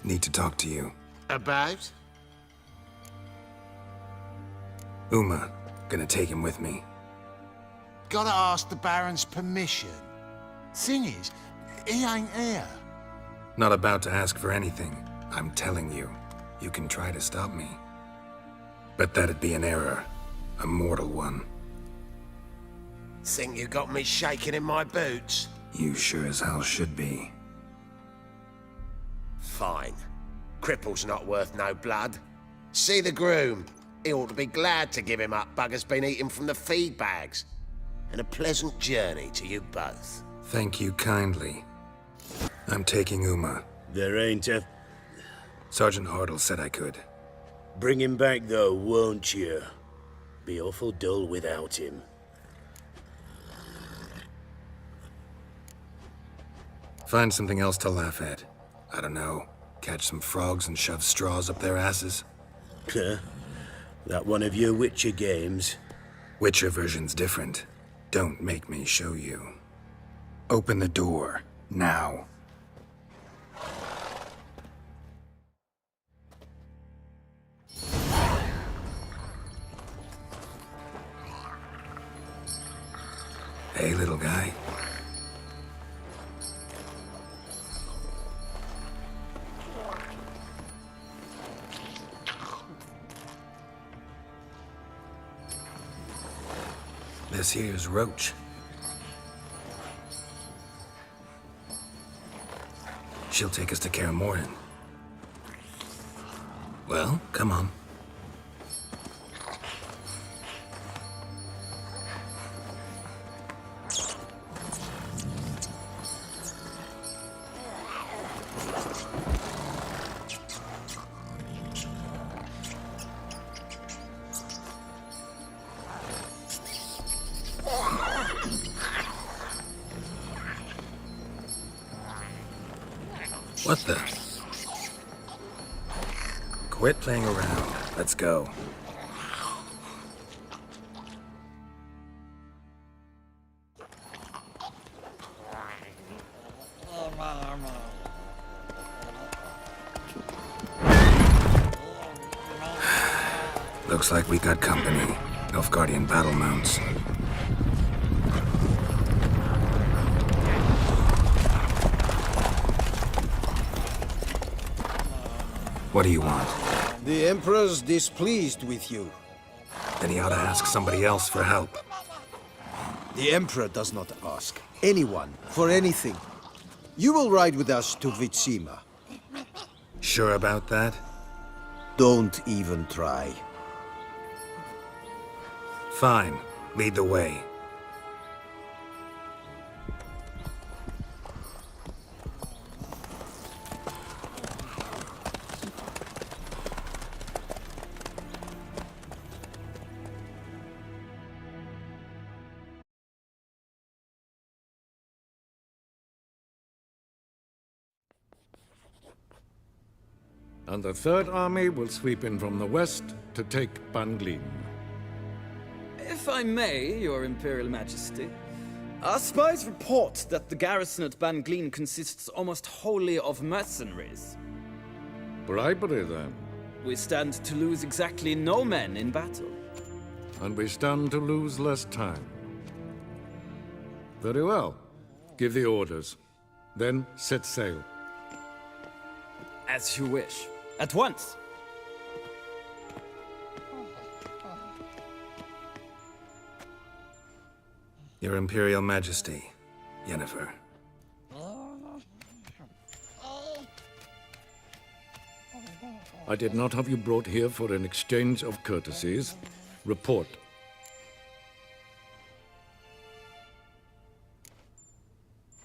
Need to talk to you. About? Uma. Gonna take him with me. Gotta ask the Baron's permission. Thing is, he ain't here. Not about to ask for anything. I'm telling you. You can try to stop me. But that'd be an error. A mortal one. Think you got me shaking in my boots? You sure as hell should be. Fine. Cripple's not worth no blood. See the groom. He ought to be glad to give him up. Bugger's been eating from the feed bags. And a pleasant journey to you both. Thank you kindly. I'm taking Uma. There ain't a... Sergeant Hartle said I could. Bring him back, though, won't you? Be awful dull without him. Find something else to laugh at. I don't know. Catch some frogs and shove straws up their asses. Huh? That one of your Witcher games? Witcher version's different. Don't make me show you. Open the door. Now. Hey, little guy. This here's Roach. She'll take us to Kaer Morhen. Well, come on. What the? Quit playing around. Let's go. Looks like we got company. Nilfgaardian battle mounts. What do you want? The Emperor's displeased with you. Then he ought to ask somebody else for help. The Emperor does not ask anyone for anything. You will ride with us to Vitsima. Sure about that? Don't even try. Fine. Lead the way. And the Third Army will sweep in from the west to take Ban-Glin. If I may, Your Imperial Majesty, our spies report that the garrison at Ban-Glin consists almost wholly of mercenaries. Bribery, then. We stand to lose exactly no men in battle. And we stand to lose less time. Very well. Give the orders. Then set sail. As you wish. At once! Your Imperial Majesty, Yennefer. I did not have you brought here for an exchange of courtesies. Report.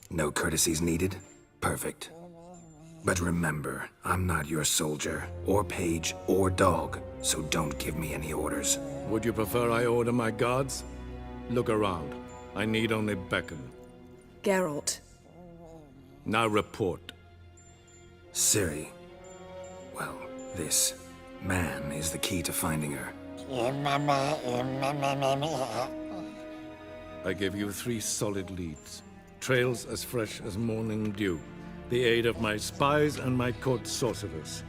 No courtesies needed? Perfect. But remember, I'm not your soldier, or page, or dog, so don't give me any orders. Would you prefer I order my guards? Look around. I need only beckon. Geralt. Now report. Ciri. Well, this man is the key to finding her. I give you 3 solid leads. Trails as fresh as morning dew. the aid of my spies and my court sorcerers.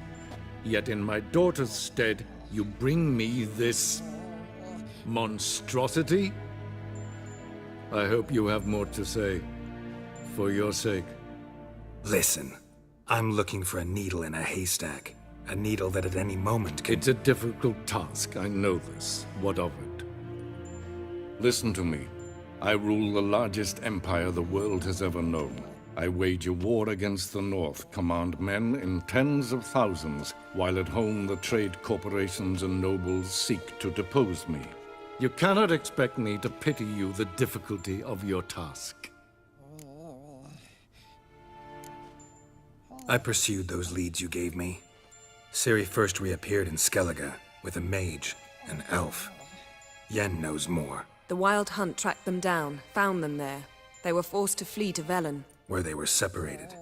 Yet in my daughter's stead, you bring me this monstrosity? I hope you have more to say, for your sake. Listen, I'm looking for a needle in a haystack. A needle that at any moment can... It's a difficult task, I know this. What of it? Listen to me. I rule the largest empire the world has ever known. I wage a war against the North, command men in tens of thousands, while at home the trade corporations and nobles seek to depose me. You cannot expect me to pity you the difficulty of your task. I pursued those leads you gave me. Ciri first reappeared in Skellige with a mage, an elf. Yen knows more, The Wild Hunt tracked them down, found them there. They were forced to flee to Velen. where they were separated.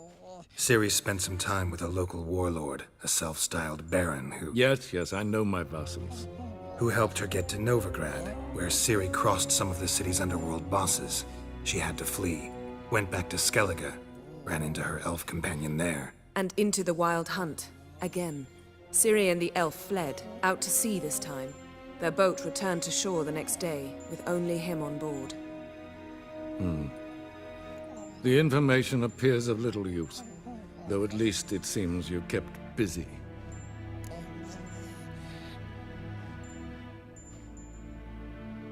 Ciri spent some time with a local warlord, a self-styled baron Yes, I know my vassals. who helped her get to Novigrad, where Ciri crossed some of the city's underworld bosses. She had to flee, went back to Skellige, ran into her elf companion there. And into the Wild Hunt, again. Ciri and the elf fled, out to sea this time. Their boat returned to shore the next day, with only him on board. The information appears of little use, though at least it seems you kept busy.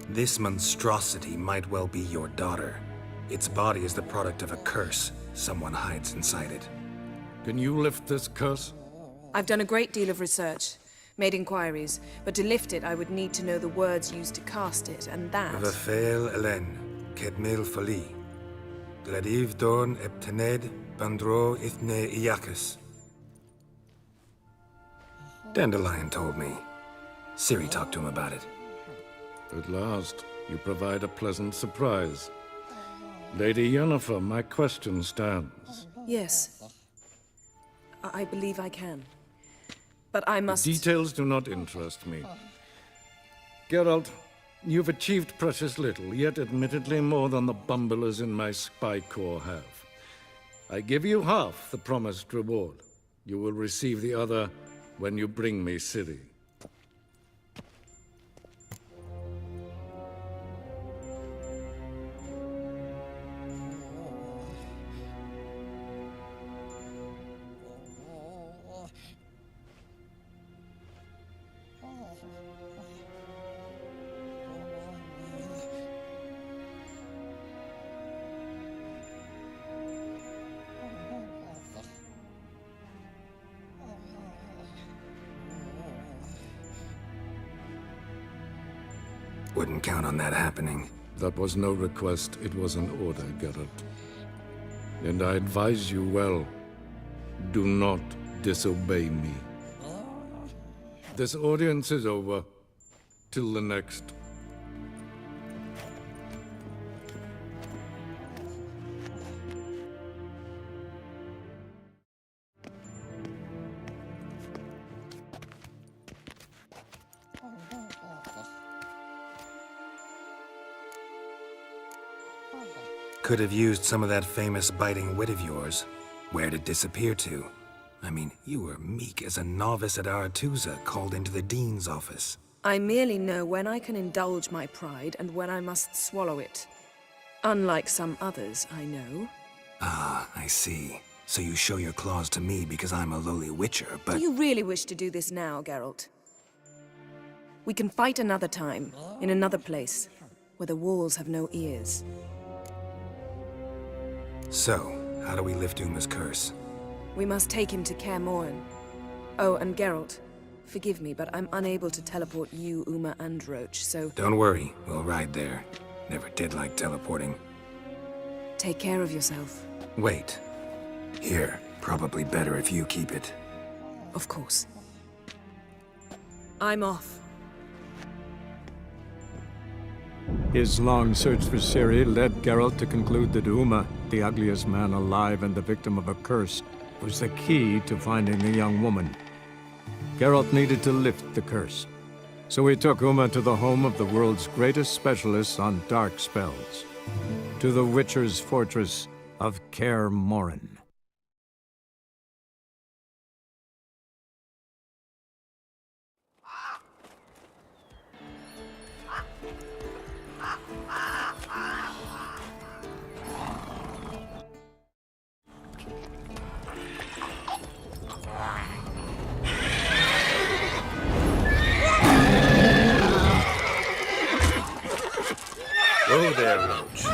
This monstrosity might well be your daughter. Its body is the product of a curse. Someone hides inside it. Can you lift this curse? I've done a great deal of research, made inquiries, but to lift it I would need to know the words used to cast it, and that... Vafael Elen, Kedmil Fali. Gladiv Dorn Eptened Bandro Ithne Iacus. Dandelion told me. Ciri talked to him about it. At last, you provide a pleasant surprise. Lady Yennefer, my question stands. Yes. I believe I can. But I must... Details do not interest me. Geralt, you've achieved precious little, yet admittedly more than the bumblers in my spy corps have. I give you half the promised reward. You will receive the other when you bring me Ciri. Wouldn't count on that happening. That was no request, it was an order, Geralt. And I advise you well, do not disobey me. This audience is over. Till the next. Could have used some of that famous biting wit of yours. Where'd it disappear to? I mean, you were meek as a novice at Aretuza called into the Dean's office. I merely know when I can indulge my pride and when I must swallow it. Unlike some others, I know. Ah, I see. So you show your claws to me because I'm a lowly witcher, but... Do you really wish to do this now, Geralt? We can fight another time, in another place, where the walls have no ears. So, how do we lift Uma's curse? We must take him to Kaer Morhen. Oh, and Geralt, forgive me, but I'm unable to teleport you, Uma, and Roach, so Don't worry, we'll ride there. Never did like teleporting. take care of yourself. Wait. Here, probably better if you keep it. Of course. I'm off. His long search for Ciri led Geralt to conclude that Uma, the ugliest man alive and the victim of a curse, was the key to finding the young woman. Geralt needed to lift the curse, so he took Uma to the home of the world's greatest specialists on dark spells, to the Witcher's fortress of Kaer Morhen. there, Roach.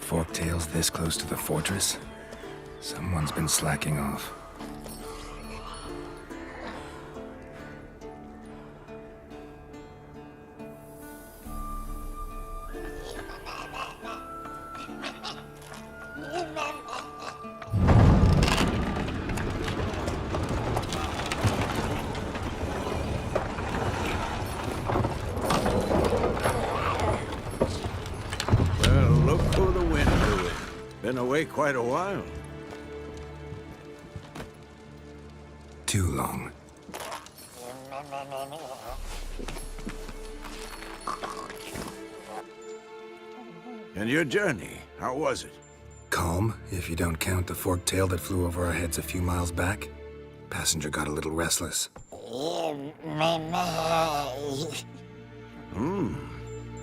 Forktail's this close to the fortress? Someone's been slacking off. Well, look who the wind blew in. Been away quite a while. Too long. And your journey, how was it? Calm, if you don't count the forktail that flew over our heads a few miles back. Passenger got a little restless.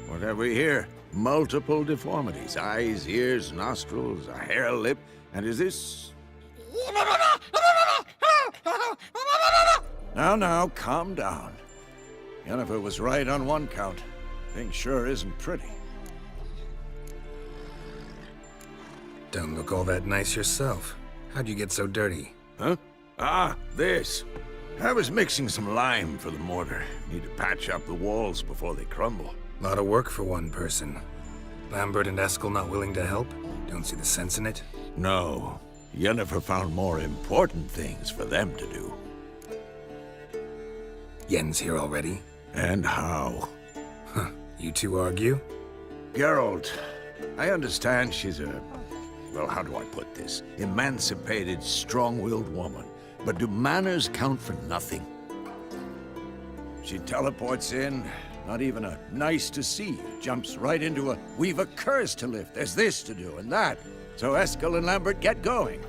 What have we here? Multiple deformities. Eyes, ears, nostrils, a hair lip. And is this... Now, calm down. Yennefer was right on one count. Thing sure isn't pretty. Don't look all that nice yourself. How'd you get so dirty? Huh? Ah, this. I was mixing some lime for the mortar. Need to patch up the walls before they crumble. Lot of work for one person. Lambert and Eskel not willing to help? Don't see the sense in it? No. Yennefer found more important things for them to do. Yen's here already? And how? Huh. You two argue? Geralt, I understand she's a... well, how do I put this? Emancipated, strong-willed woman. But do manners count for nothing? She teleports in, not even a nice to see you. Jumps right into a, we've a curse to lift, there's this to do and that. So Eskel and Lambert get going.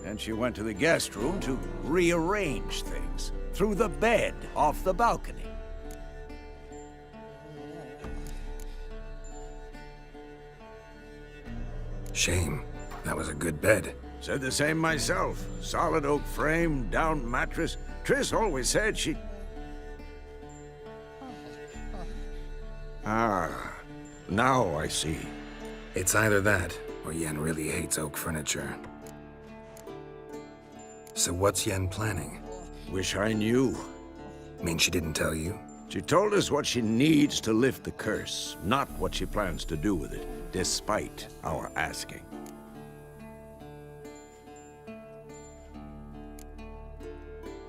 Then she went to the guest room to rearrange things. Through the bed, off the balcony. Shame. That was a good bed. Said the same myself. Solid oak frame, down mattress. Triss always said she... Ah, now I see. It's either that, or Yen really hates oak furniture. So what's Yen planning? Wish I knew. Mean she didn't tell you? She told us what she needs to lift the curse, not what she plans to do with it, despite our asking.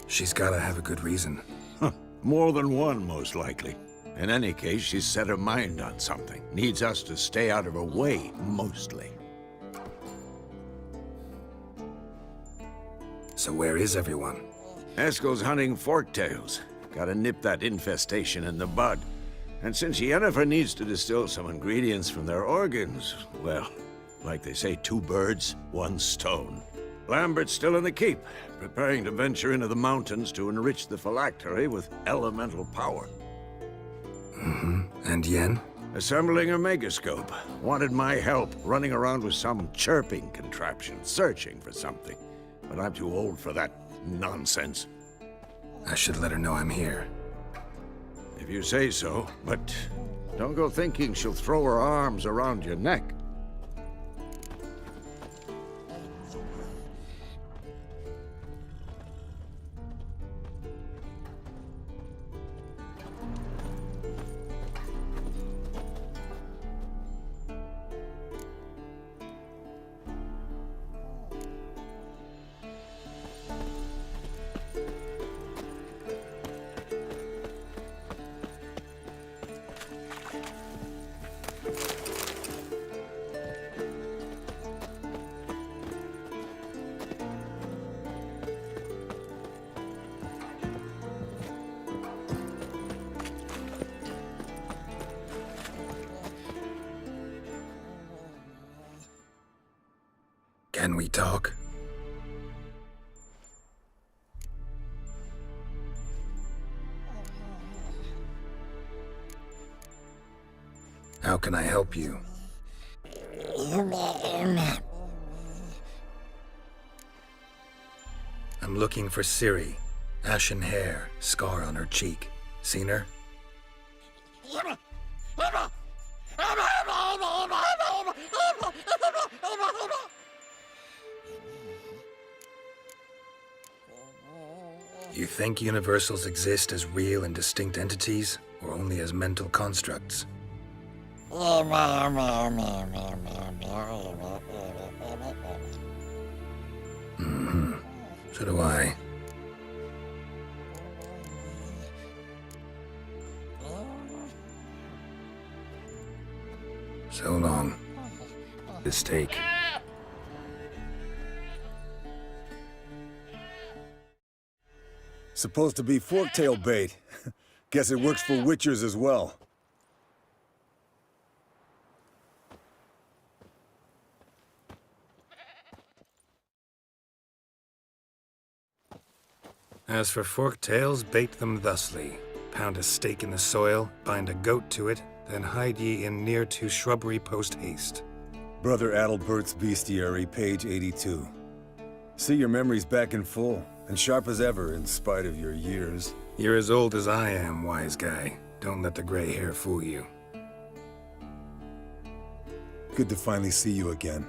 She's gotta have a good reason. More than one, most likely. In any case, she's set her mind on something. Needs us to stay out of her way, mostly. So where is everyone? Eskel's hunting forktails. Gotta nip that infestation in the bud. And since Yennefer needs to distill some ingredients from their organs, well, like they say, 2 birds, 1 stone. Lambert's still in the keep, preparing to venture into the mountains to enrich the phylactery with elemental power. And Yen? Assembling a megascope. Wanted my help running around with some chirping contraption, searching for something. But I'm too old for that nonsense. I should let her know I'm here. If you say so, but don't go thinking she'll throw her arms around your neck. Can we talk? How can I help you? I'm looking for Ciri. Ashen hair, scar on her cheek. Seen her? You think universals exist as real and distinct entities, or only as mental constructs? So do I. So long. Mistake. Supposed to be forktail bait. Guess it works for witchers as well. As for forked tails, bait them thusly. Pound a stake in the soil, bind a goat to it, then hide ye in near to shrubbery post haste. Brother Adalbert's Bestiary, page 82. See your memories back in full, and sharp as ever in spite of your years. You're as old as I am, wise guy. Don't let the gray hair fool you. Good to finally see you again.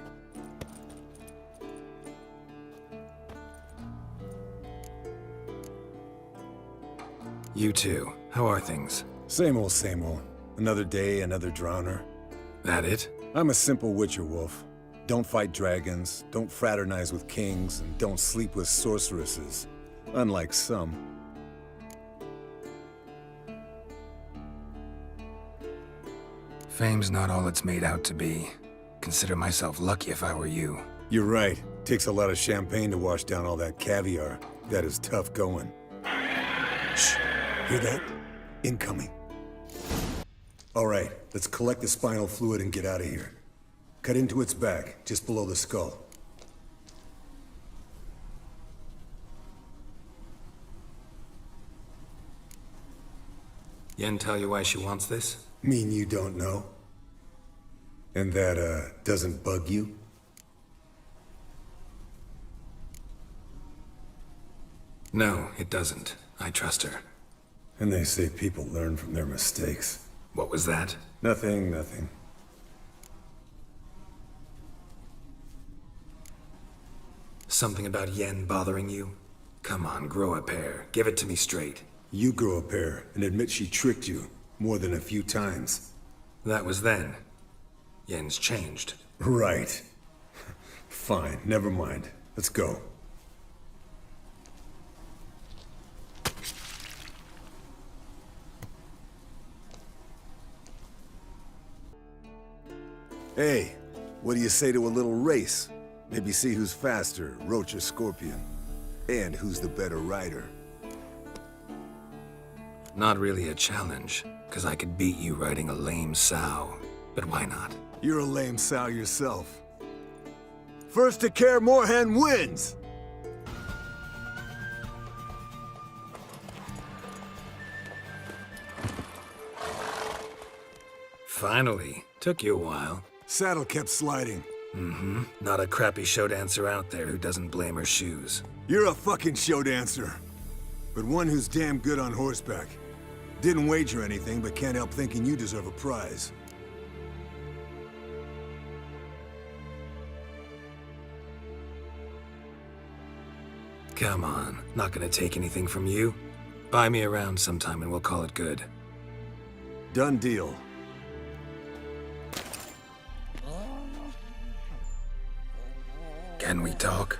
You too. How are things? Same old, same old. Another day, another drowner. That it? I'm a simple witcher wolf. Don't fight dragons, don't fraternize with kings, and don't sleep with sorceresses. Unlike some. Fame's not all it's made out to be. Consider myself lucky if I were you. You're right. Takes a lot of champagne to wash down all that caviar. That is tough going. Shh. Hear that? Incoming. All right, let's collect the spinal fluid and get out of here. Cut into its back, just below the skull. Yen tell you why she wants this? Mean you don't know? And that, doesn't bug you? No, it doesn't. I trust her. And they say people learn from their mistakes. What was that? Nothing, nothing. Something about Yen bothering you? Come on, grow a pair. Give it to me straight. You grow a pair and admit she tricked you more than a few times. That was then. Yen's changed. Right. Fine, never mind. Let's go. Hey, what do you say to a little race? Maybe see who's faster, Roach or Scorpion. And who's the better rider. Not really a challenge, because I could beat you riding a lame sow. But why not? You're a lame sow yourself. First to Kaer Morhen wins! Finally. Took you a while. Saddle kept sliding. Mm-hmm. Not a crappy show dancer out there who doesn't blame her shoes. You're a fucking show dancer. But one who's damn good on horseback. Didn't wager anything, but can't help thinking you deserve a prize. Come on, not gonna take anything from you. Buy me around sometime and we'll call it good. Done deal. Can we talk?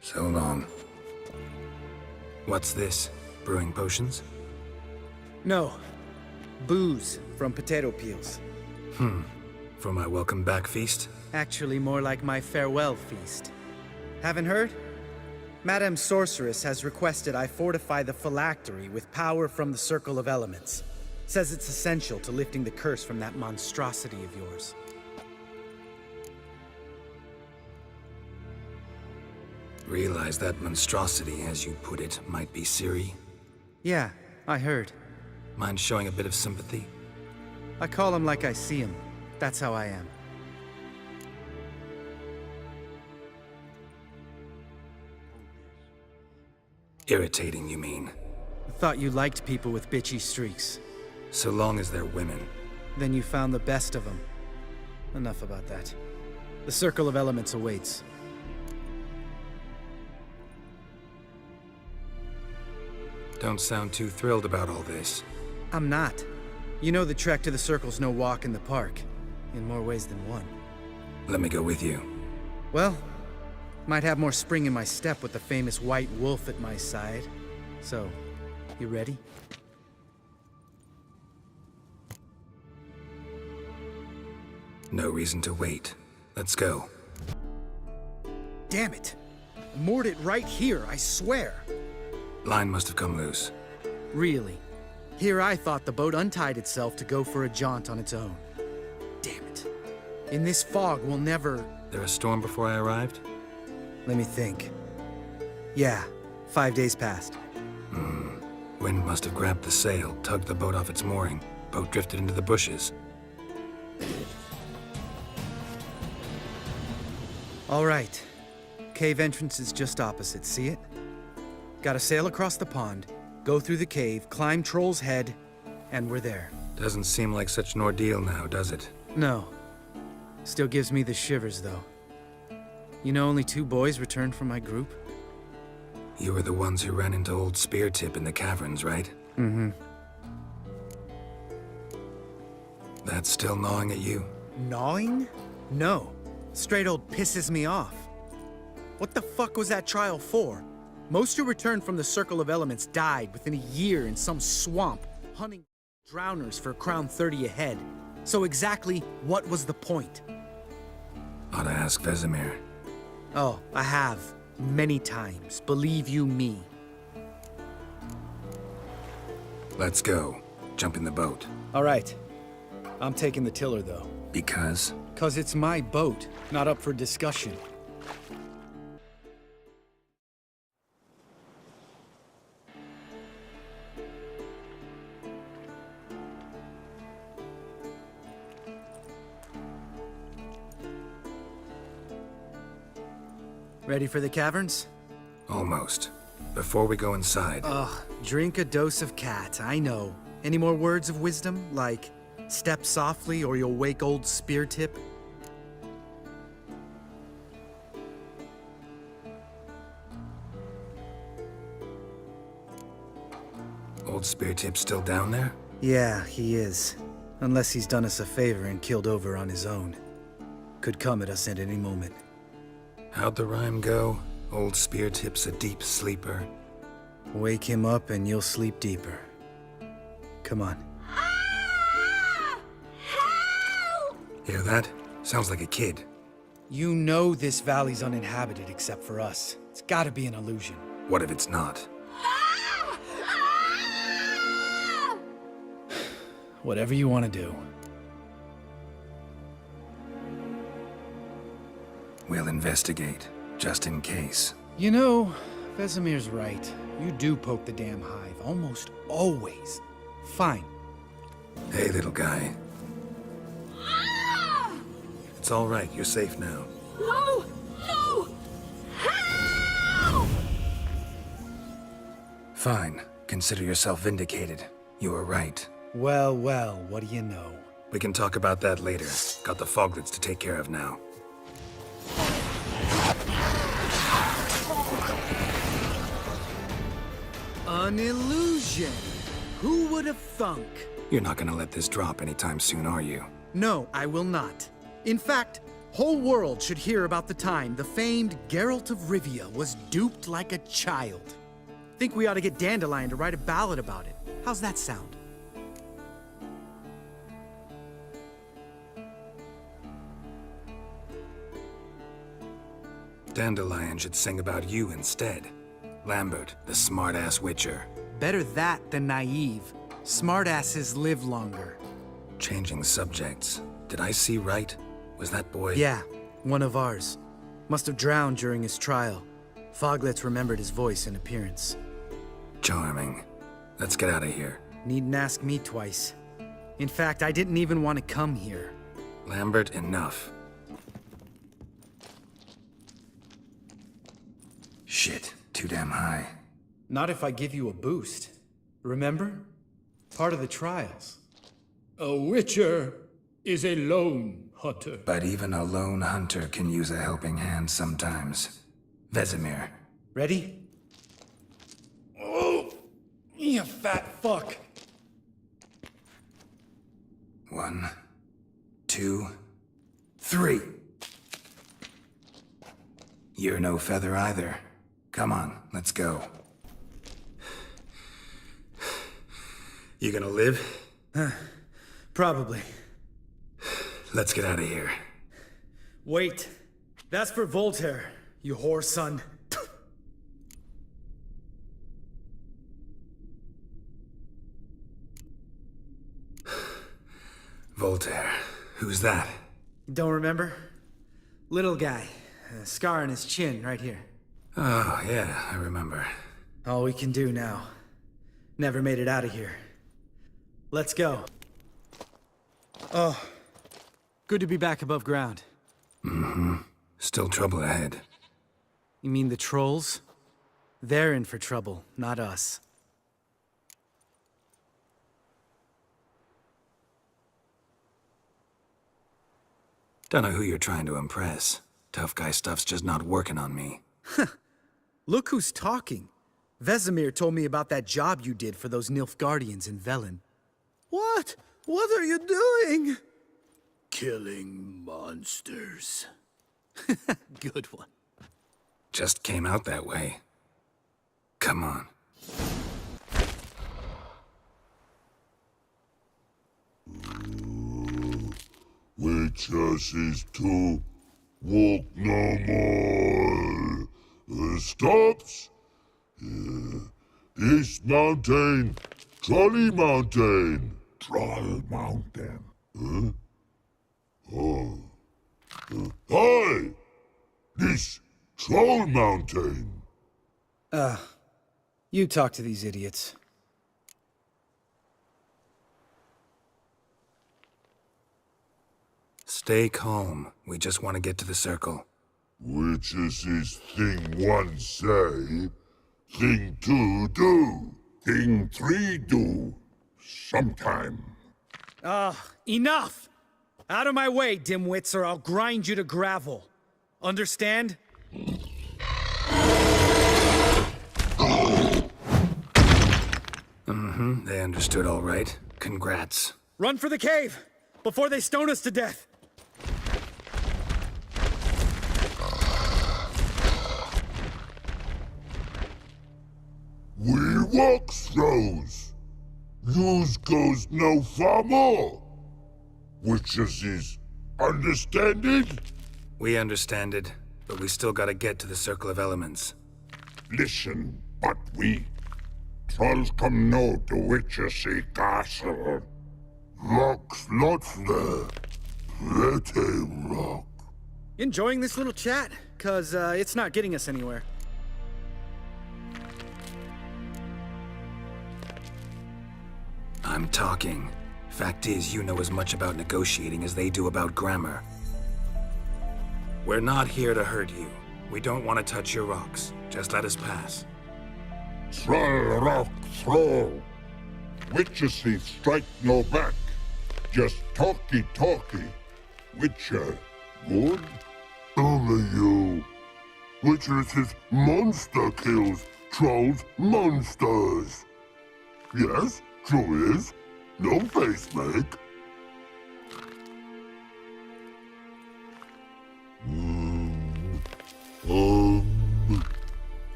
So long. What's this? Brewing potions? No. Booze from potato peels. For my welcome back feast? Actually, more like my farewell feast. Haven't heard? Madame Sorceress has requested I fortify the phylactery with power from the Circle of Elements. Says it's essential to lifting the curse from that monstrosity of yours. Realize that monstrosity, as you put it, might be Ciri? Yeah, I heard. Mind showing a bit of sympathy? I call him like I see him. That's how I am. Irritating, you mean? I thought you liked people with bitchy streaks. So long as they're women. Then you found the best of them. Enough about that. The Circle of Elements awaits. Don't sound too thrilled about all this. I'm not. You know the trek to the Circle's no walk in the park. In more ways than one. Let me go with you. Well, might have more spring in my step with the famous White Wolf at my side. So, you ready? No reason to wait. Let's go. Damn it! I moored it right here, I swear! Line must have come loose. Really? Here I thought the boat untied itself to go for a jaunt on its own. Damn it. In this fog, we'll never... There a storm before I arrived? Let me think. Yeah, 5 days passed. Wind must have grabbed the sail, tugged the boat off its mooring. Boat drifted into the bushes. All right. Cave entrance is just opposite, see it? Gotta sail across the pond, go through the cave, climb Troll's Head, and we're there. Doesn't seem like such an ordeal now, does it? No. Still gives me the shivers, though. You know only 2 boys returned from my group? You were the ones who ran into old Spear Tip in the caverns, right? Mm-hmm. That's still gnawing at you? Gnawing? No. Straight old pisses me off. What the fuck was that trial for? Most who returned from the Circle of Elements died within a year in some swamp, hunting drowners for Crown 30 a head. So exactly what was the point? Ought to ask Vesemir. Oh, I have. Many times. Believe you me. Let's go. Jump in the boat. All right. I'm taking the tiller, though. Because? 'Cause it's my boat, not up for discussion. Ready for the caverns? Almost. Before we go inside, Ugh, drink a dose of cat, I know. Any more words of wisdom, like, step softly or you'll wake old Spear Tip? old Spear Tip's still down there? Yeah, he is. Unless he's done us a favor and killed over on his own. Could come at us at any moment. How'd the rhyme go? Old Spear Tip's a deep sleeper. Wake him up and you'll sleep deeper. Come on. Hear that? Sounds like a kid. You know this valley's uninhabited except for us. It's gotta be an illusion. What if it's not? Whatever you want to do. We'll investigate, just in case. You know, Vesemir's right. You do poke the damn hive, almost always. Fine. Hey, little guy. It's all right. You're safe now. No! No! Help! Fine. Consider yourself vindicated. You were right. Well, well, what do you know? We can talk about that later. Got the foglets to take care of now. An illusion! Who would have thunk? You're not gonna let this drop anytime soon, are you? No, I will not. In fact, whole world should hear about the time the famed Geralt of Rivia was duped like a child. Think we ought to get Dandelion to write a ballad about it. How's that sound? Dandelion should sing about you instead. Lambert, the smart-ass witcher. Better that than naive. Smartasses live longer. Changing subjects. Did I see right? Was that boy... Yeah, one of ours. Must have drowned during his trial. Foglets remembered his voice and appearance. Charming. Let's get out of here. Needn't ask me twice. In fact, I didn't even want to come here. Lambert, enough. Shit, too damn high. Not if I give you a boost. Remember? Part of the trials. A witcher is a lone hunter. But even a lone hunter can use a helping hand sometimes. Vesemir. Ready? Oh! You fat fuck! 1, 2, 3. You're no feather either. Come on, let's go. You gonna live? Probably. Let's get out of here. Wait. That's for Voltaire, you whore son. Voltaire. Who's that? Don't remember? Little guy. A scar on his chin, right here. Oh, yeah, I remember. All we can do now. Never made it out of here. Let's go. Oh. Good to be back above ground. Mm-hmm. Still trouble ahead. You mean the trolls? They're in for trouble, not us. Don't know who you're trying to impress. Tough guy stuff's just not working on me. Look who's talking. Vesemir told me about that job you did for those Nilfgaardians in Velen. What? What are you doing? Killing monsters. Good one. Just came out that way. Come on. Witches is to walk no more. Stops. This mountain, Trolley Mountain. Troll Mountain. Huh? Oh. Hi! This Troll Mountain. You talk to these idiots. Stay calm. We just want to get to the circle. Witches is thing 1 say, thing 2 do, thing 3 do, sometime. Enough! Out of my way, dimwits, or I'll grind you to gravel. Understand? Mm-hmm, they understood all right. Congrats. Run for the cave! Before they stone us to death! We walk throws. Yous goes no far more. Witches is understanding? We understand it, but we still gotta get to the Circle of Elements. Listen, but we trolls come no to Witches castle. Rocks lots there. Pretty rock. Enjoying this little chat? 'Cause it's not getting us anywhere. I'm talking. Fact is, you know as much about negotiating as they do about grammar. We're not here to hurt you. We don't want to touch your rocks. Just let us pass. Troll rock throw. Witches strike no back. Just talky. Witcher, good? Only you. Witches is monster kills. Trolls monsters. Yes, true is. No face make.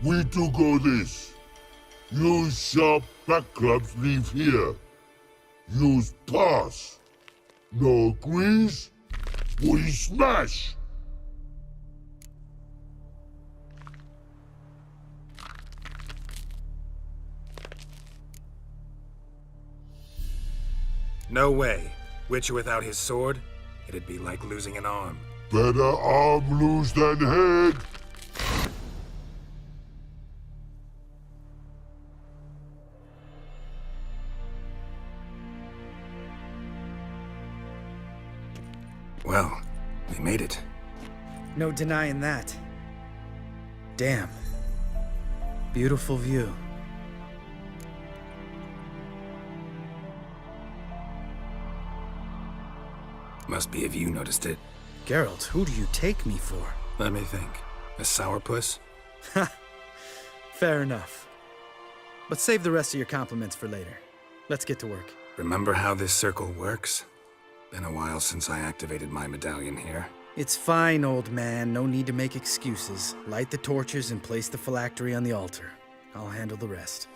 We do go this. Use sharp back clubs leave here. Use pass. No agrees? We smash. No way. Witcher without his sword? It'd be like losing an arm. Better arm lose than head. We made it. No denying that. Damn. Beautiful view. Must be if you noticed it. Geralt, who do you take me for? Let me think. A sourpuss? Fair enough. But save the rest of your compliments for later. Let's get to work. Remember how this circle works? Been a while since I activated my medallion here. It's fine, old man. No need to make excuses. Light the torches and place the phylactery on the altar. I'll handle the rest.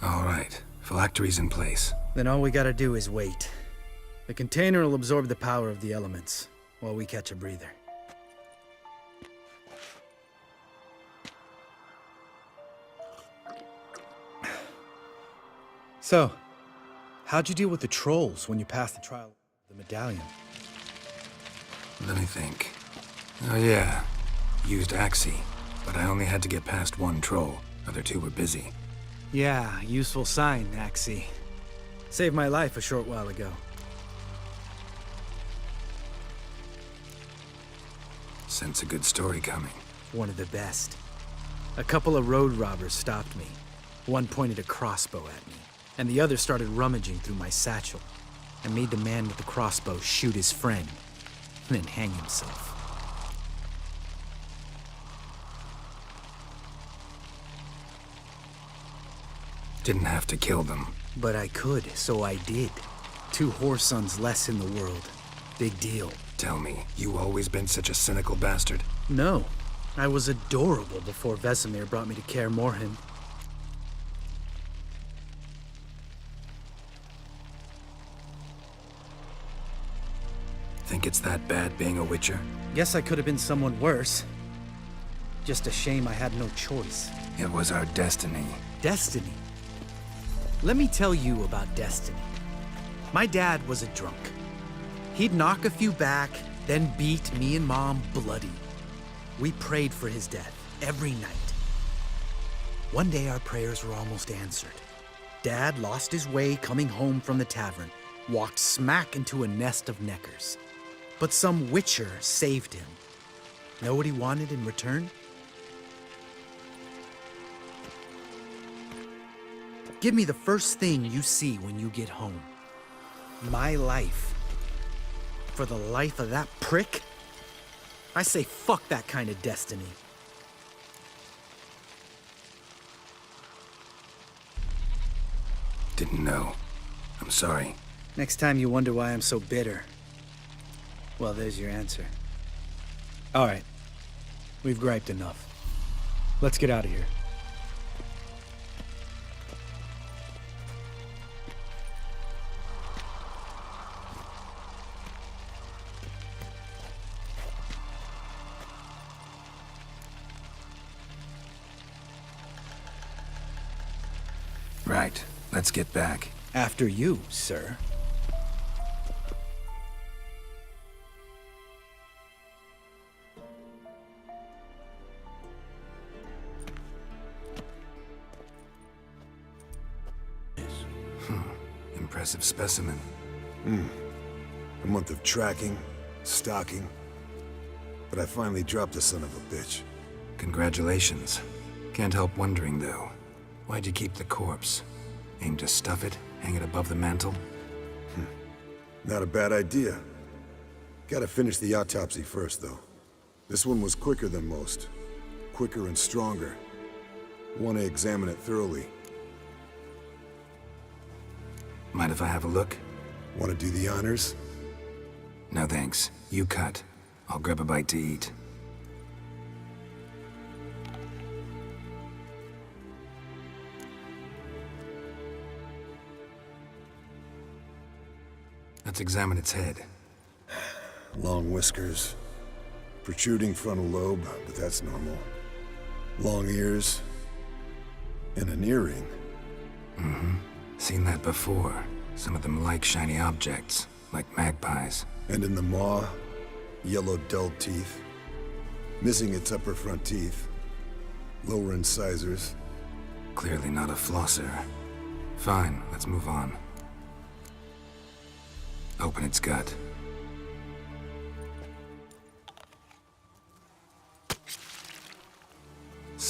All right. Phylactery's in place. Then all we gotta do is wait. The container will absorb the power of the elements, while we catch a breather. So, how'd you deal with the trolls when you passed the trial of the medallion? Let me think. Oh yeah. Used Axii, but I only had to get past one troll. Other two were busy. Yeah, useful sign, Axii. Saved my life a short while ago. Sense a good story coming. One of the best. A couple of road robbers stopped me. One pointed a crossbow at me, and the other started rummaging through my satchel. I made the man with the crossbow shoot his friend, and then hang himself. Didn't have to kill them. But I could, so I did. 2 whoresons less in the world. Big deal. Tell me, you always been such a cynical bastard? No. I was adorable before Vesemir brought me to Kaer Morhen. Think it's that bad being a Witcher? Guess I could have been someone worse. Just a shame I had no choice. It was our destiny. Destiny? Let me tell you about destiny. My dad was a drunk. He'd knock a few back, then beat me and Mom bloody. We prayed for his death every night. One day our prayers were almost answered. Dad lost his way coming home from the tavern, walked smack into a nest of neckers. But some Witcher saved him. Know what he wanted in return? Give me the first thing you see when you get home. My life. For the life of that prick? I say fuck that kind of destiny. Didn't know. I'm sorry. Next time you wonder why I'm so bitter, well, there's your answer. All right. We've griped enough. Let's get out of here. Right. Let's get back. After you, sir. Impressive specimen. A month of tracking, stalking. But I finally dropped the son of a bitch. Congratulations. Can't help wondering, though. Why'd you keep the corpse? Aim to stuff it? Hang it above the mantle? Not a bad idea. Gotta finish the autopsy first, though. This one was quicker than most. Quicker and stronger. Want to examine it thoroughly. Mind if I have a look? Want to do the honors? No thanks. You cut. I'll grab a bite to eat. Let's examine its head. Long whiskers. Protruding frontal lobe, but that's normal. Long ears. And an earring. Seen that before. Some of them like shiny objects, like magpies. And in the maw, yellow dull teeth. Missing its upper front teeth. Lower incisors. Clearly not a flosser. Fine, let's move on. Open its gut.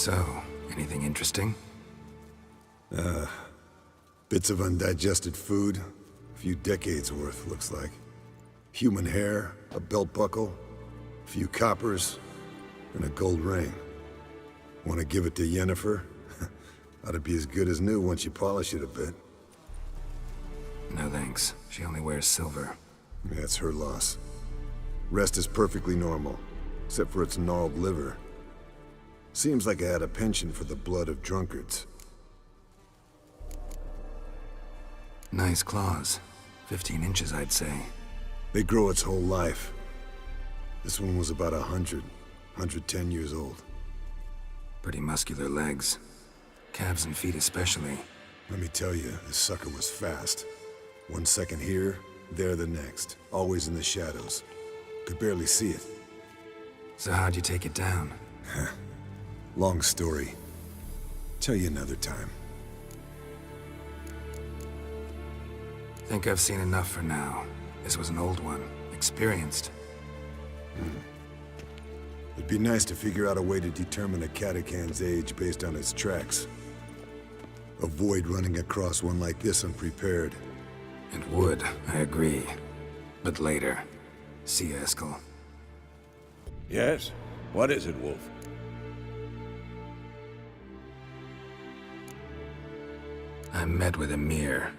So, anything interesting? Bits of undigested food. A few decades worth, looks like. Human hair, a belt buckle, a few coppers, and a gold ring. Want to give it to Yennefer? Ought to be as good as new once you polish it a bit. No thanks. She only wears silver. Yeah, it's her loss. Rest is perfectly normal, except for its gnarled liver. Seems like I had a penchant for the blood of drunkards. Nice claws. 15 inches, I'd say. They grow its whole life. This one was about 110 years old. Pretty muscular legs. Calves and feet especially. Let me tell you, this sucker was fast. 1 second here, there the next. Always in the shadows. Could barely see it. So how'd you take it down? Long story. Tell you another time. Think I've seen enough for now. This was an old one. Experienced. It'd be nice to figure out a way to determine a Katakan's age based on its tracks. Avoid running across one like this unprepared. It would, I agree. But later. See you, Eskel. Yes? What is it, Wolf? I met with Emir.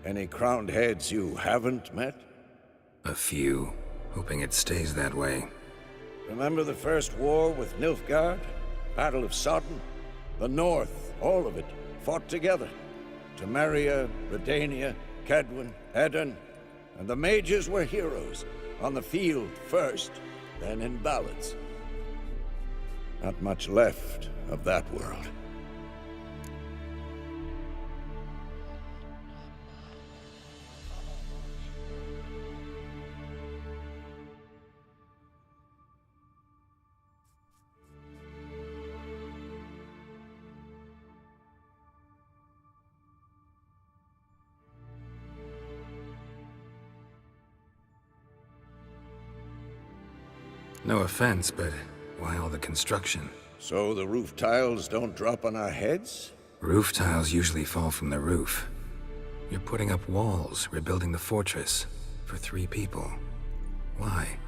Any crowned heads you haven't met? A few. Hoping it stays that way. Remember the first war with Nilfgaard? Battle of Sodden? The North, all of it, fought together. Temeria, Redania, Kedwen, Edirn, and the mages were heroes. On the field first, then in ballads. Not much left of that world. No offense, but why all the construction? So the roof tiles don't drop on our heads? Roof tiles usually fall from the roof. You're putting up walls, rebuilding the fortress. For 3 people. Why?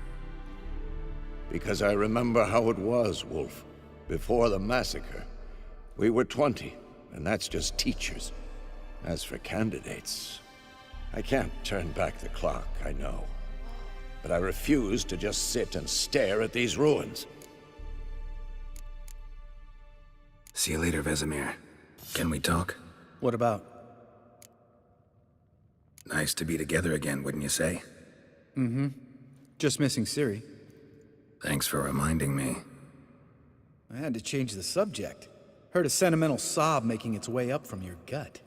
Because I remember how it was, Wolf. Before the massacre. We were 20, and that's just teachers. As for candidates, I can't turn back the clock, I know. But I refuse to just sit and stare at these ruins. See you later, Vesemir. Can we talk? What about? Nice to be together again, wouldn't you say? Mm-hmm. Just missing Ciri. Thanks for reminding me. I had to change the subject. Heard a sentimental sob making its way up from your gut.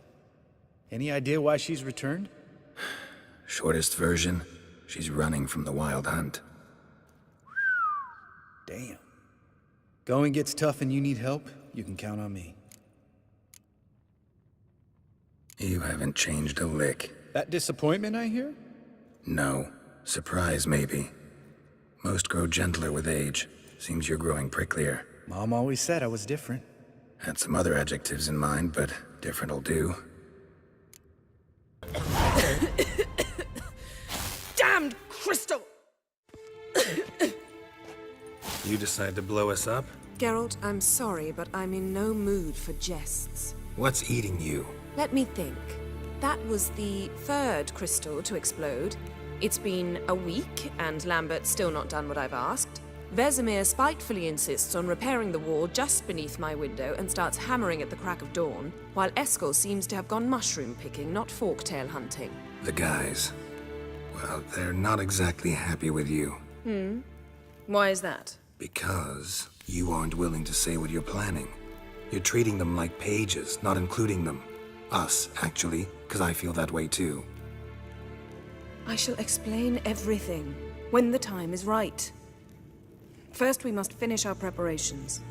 Any idea why she's returned? Shortest version, she's running from the Wild Hunt. Damn. Going gets tough and you need help, you can count on me. You haven't changed a lick. That disappointment I hear? No. Surprise, maybe. Most grow gentler with age. Seems you're growing pricklier. Mom always said I was different. Had some other adjectives in mind, but different'll do. Damned crystal! You decide to blow us up? Geralt, I'm sorry, but I'm in no mood for jests. What's eating you? Let me think. That was the 3rd crystal to explode. It's been a week, and Lambert's still not done what I've asked. Vesemir spitefully insists on repairing the wall just beneath my window and starts hammering at the crack of dawn, while Eskel seems to have gone mushroom picking, not forktail hunting. The guys. Well, they're not exactly happy with you. Why is that? Because you aren't willing to say what you're planning. You're treating them like pages, not including them. Us, actually, because I feel that way too. I shall explain everything, when the time is right. First, we must finish our preparations.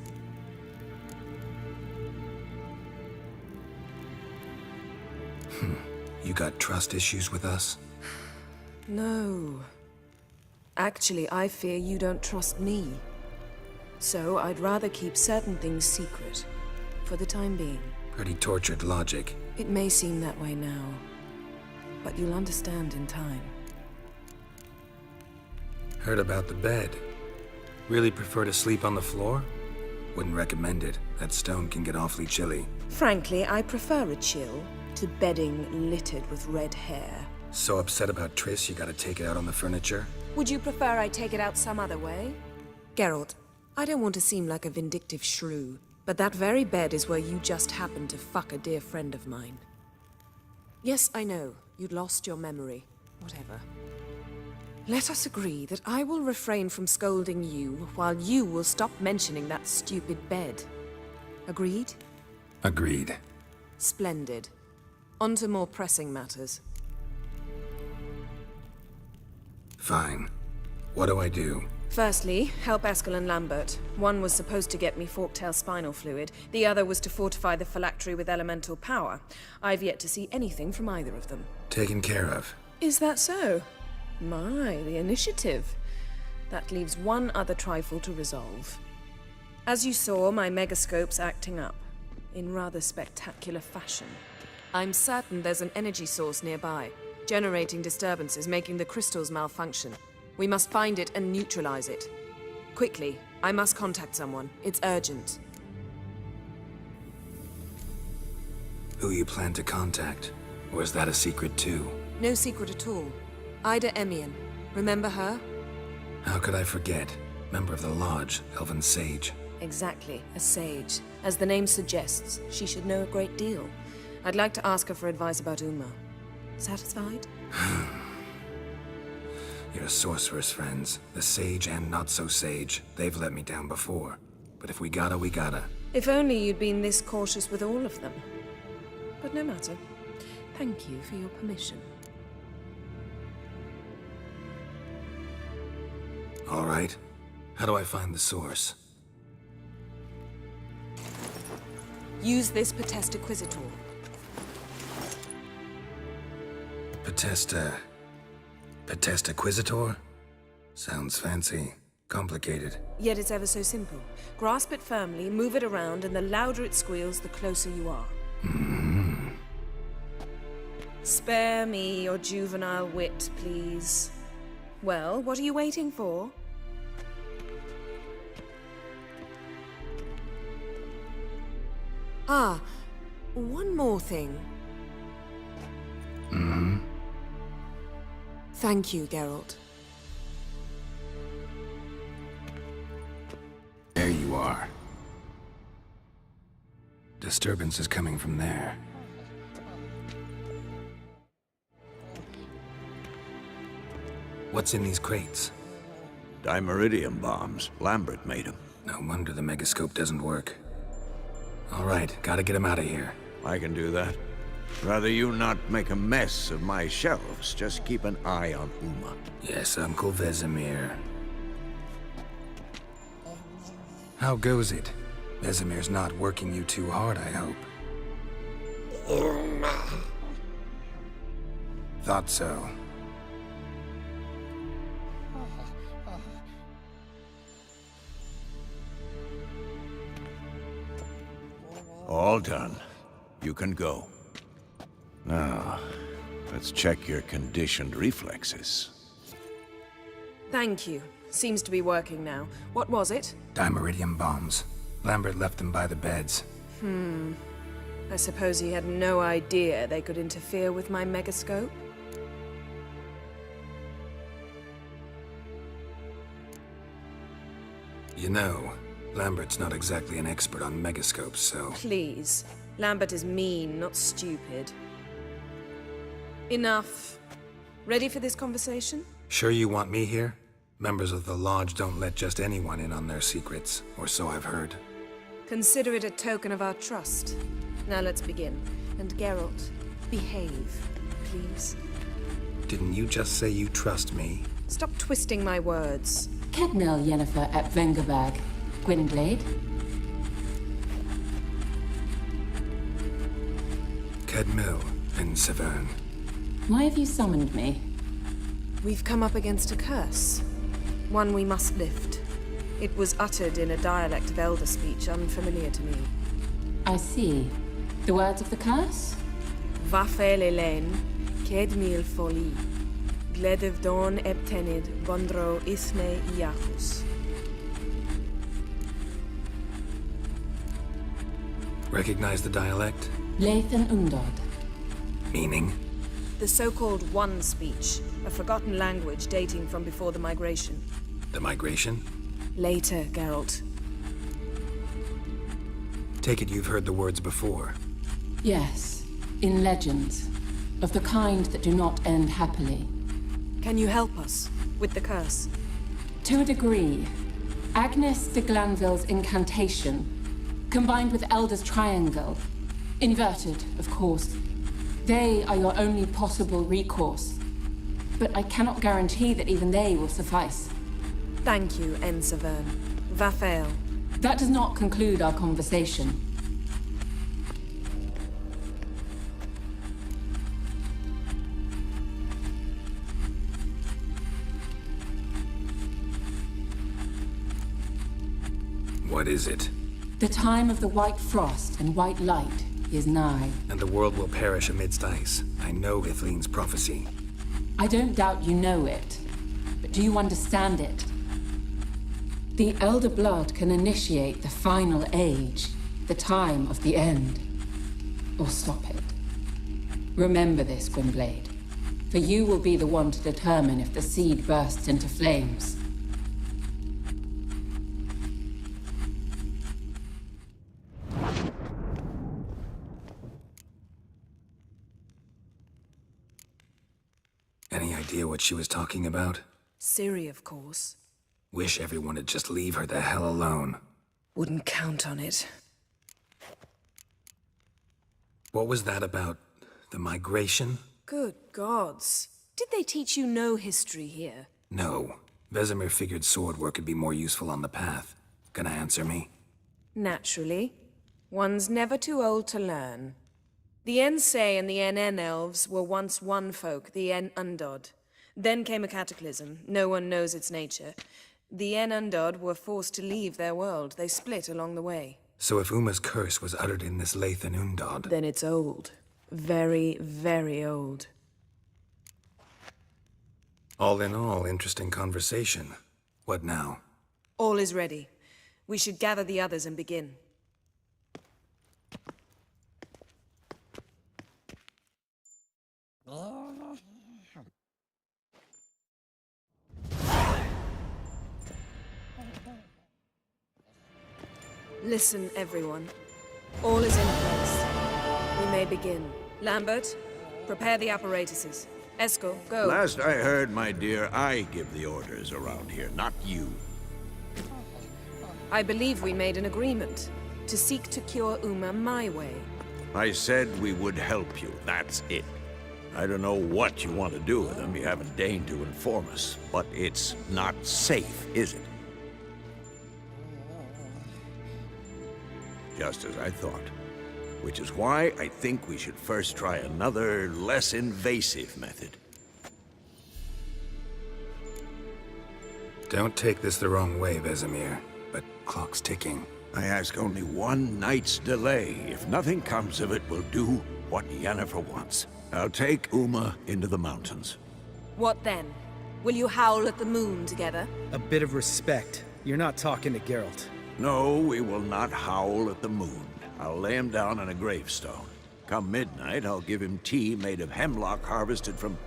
You got trust issues with us? No. Actually, I fear you don't trust me. So I'd rather keep certain things secret. For the time being. Pretty tortured logic. It may seem that way now. But you'll understand in time. Heard about the bed. Really prefer to sleep on the floor? Wouldn't recommend it. That stone can get awfully chilly. Frankly, I prefer a chill to bedding littered with red hair. So upset about Triss, you gotta take it out on the furniture? Would you prefer I take it out some other way? Geralt, I don't want to seem like a vindictive shrew, but that very bed is where you just happened to fuck a dear friend of mine. Yes, I know. You'd lost your memory. Whatever. Let us agree that I will refrain from scolding you while you will stop mentioning that stupid bed. Agreed? Agreed. Splendid. On to more pressing matters. Fine. What do I do? Firstly, help Eskel and Lambert. One was supposed to get me forktail spinal fluid, the other was to fortify the phylactery with elemental power. I've yet to see anything from either of them. Taken care of. Is that so? My, the initiative. That leaves one other trifle to resolve. As you saw, my megascope's acting up, in rather spectacular fashion. I'm certain there's an energy source nearby, generating disturbances, making the crystals malfunction. We must find it and neutralize it. Quickly, I must contact someone. It's urgent. Who you plan to contact? Or is that a secret too? No secret at all. Ida Emian. Remember her? How could I forget? Member of the Lodge, Elven Sage. Exactly, a sage. As the name suggests, she should know a great deal. I'd like to ask her for advice about Uma. Satisfied? Your sorceress friends, the sage and not-so-sage, they've let me down before. But if we gotta, we gotta. If only you'd been this cautious with all of them. But no matter. Thank you for your permission. All right. How do I find the source? Use this Potestaquisitor. Potestaquisitor? Sounds fancy. Complicated. Yet it's ever so simple. Grasp it firmly, move it around, and the louder it squeals, the closer you are. Spare me your juvenile wit, please. Well, what are you waiting for? Ah, one more thing. Thank you, Geralt. There you are. Disturbance is coming from there. What's in these crates? Dimeridium bombs. Lambert made them. No wonder the megascope doesn't work. All right, gotta get him out of here. I can do that. Rather you not make a mess of my shelves. Just keep an eye on Uma. Yes, Uncle Vesemir. How goes it? Vesemir's not working you too hard, I hope. Thought so. All done. You can go. Now, let's check your conditioned reflexes. Thank you. Seems to be working now. What was it? Dimeridium bombs. Lambert left them by the beds. I suppose he had no idea they could interfere with my megascope? You know, Lambert's not exactly an expert on megascopes, so... Please. Lambert is mean, not stupid. Enough. Ready for this conversation? Sure you want me here? Members of the Lodge don't let just anyone in on their secrets, or so I've heard. Consider it a token of our trust. Now let's begin. And Geralt, behave, please. Didn't you just say you trust me? Stop twisting my words. Kednel Yennefer at Vengerberg. Gwynblade. Kedmil and Severn. Why have you summoned me? We've come up against a curse. One we must lift. It was uttered in a dialect of Elder speech unfamiliar to me. I see. The words of the curse? Vafel Elaine, Kedmil Foli, Gledev Don Ebtenid, Bondro Isne Iacus. Recognize the dialect? Lathan Undod. Meaning? The so-called One speech, a forgotten language dating from before the migration. The migration? Later, Geralt. Take it you've heard the words before. Yes, in legends. Of the kind that do not end happily. Can you help us with the curse? To a degree. Agnes de Glanville's incantation, combined with Elder's triangle, inverted, of course. They are your only possible recourse. But I cannot guarantee that even they will suffice. Thank you, Ensavern. Vafel. That does not conclude our conversation. What is it? The time of the white frost and white light is nigh. And the world will perish amidst ice. I know Ithleen's prophecy. I don't doubt you know it, but do you understand it? The Elder Blood can initiate the final age, the time of the end, or stop it. Remember this, Gwynblade, for you will be the one to determine if the seed bursts into flames. Any idea what she was talking about? Ciri, of course. Wish everyone would just leave her the hell alone. Wouldn't count on it. What was that about? The migration? Good gods. Did they teach you no history here? No. Vesemir figured sword work could be more useful on the path. Gonna answer me? Naturally. One's never too old to learn. The Ensei and the NN elves were once one folk, the En Undod. Then came a cataclysm. No one knows its nature. The En Undod were forced to leave their world. They split along the way. So if Uma's curse was uttered in this Lathan Undod... Then it's old. Very, very old. All in all, interesting conversation. What now? All is ready. We should gather the others and begin. Listen, everyone. All is in place. We may begin. Lambert, prepare the apparatuses. Eskel, go. Last I heard, my dear, I give the orders around here, not you. I believe we made an agreement to seek to cure Uma my way. I said we would help you, that's it. I don't know what you want to do with them, you haven't deigned to inform us, but it's not safe, is it? Just as I thought. Which is why I think we should first try another, less invasive method. Don't take this the wrong way, Vesemir, but clock's ticking. I ask only one night's delay. If nothing comes of it, we'll do what Yennefer wants. I'll take Uma into the mountains. What then? Will you howl at the moon together? A bit of respect. You're not talking to Geralt. No, we will not howl at the moon. I'll lay him down on a gravestone. Come midnight, I'll give him tea made of hemlock harvested from...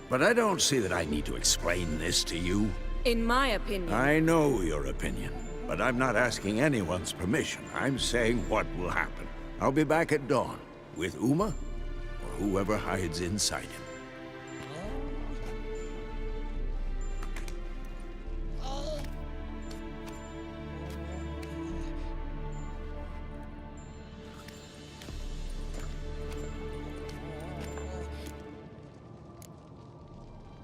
But I don't see that I need to explain this to you. In my opinion... I know your opinion, but I'm not asking anyone's permission. I'm saying what will happen. I'll be back at dawn, with Uma, or whoever hides inside him.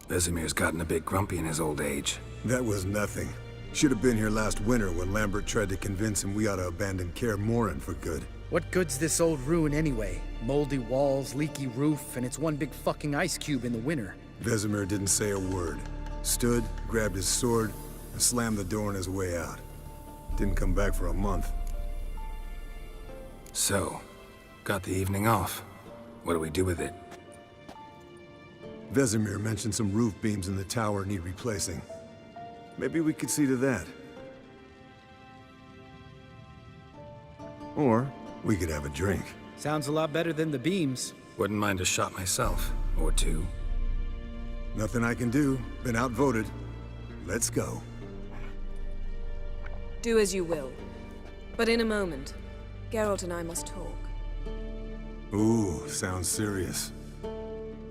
Vesemir's gotten a bit grumpy in his old age. That was nothing. Should have been here last winter when Lambert tried to convince him we ought to abandon Kaer Morhen for good. What good's this old ruin anyway? Moldy walls, leaky roof, and it's one big fucking ice cube in the winter. Vesemir didn't say a word. Stood, grabbed his sword, and slammed the door on his way out. Didn't come back for a month. So, got the evening off. What do we do with it? Vesemir mentioned some roof beams in the tower need replacing. Maybe we could see to that. Or we could have a drink. Sounds a lot better than the beams. Wouldn't mind a shot myself, or two. Nothing I can do. Been outvoted. Let's go. Do as you will. But in a moment, Geralt and I must talk. Ooh, sounds serious.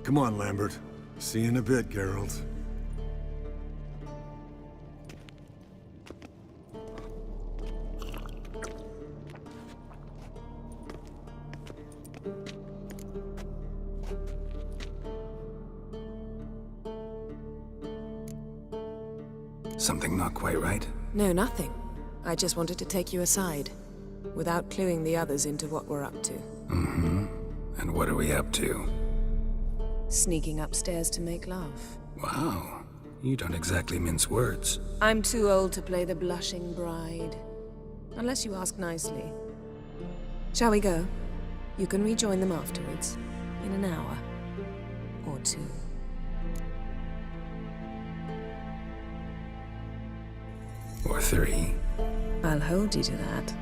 Come on, Lambert. See you in a bit, Geralt. Something not quite right? No, nothing. I just wanted to take you aside, without cluing the others into what we're up to. Mm-hmm. And what are we up to? Sneaking upstairs to make love. Wow. You don't exactly mince words. I'm too old to play the blushing bride. Unless you ask nicely. Shall we go? You can rejoin them afterwards. In an hour. Or two. Or three. I'll hold you to that.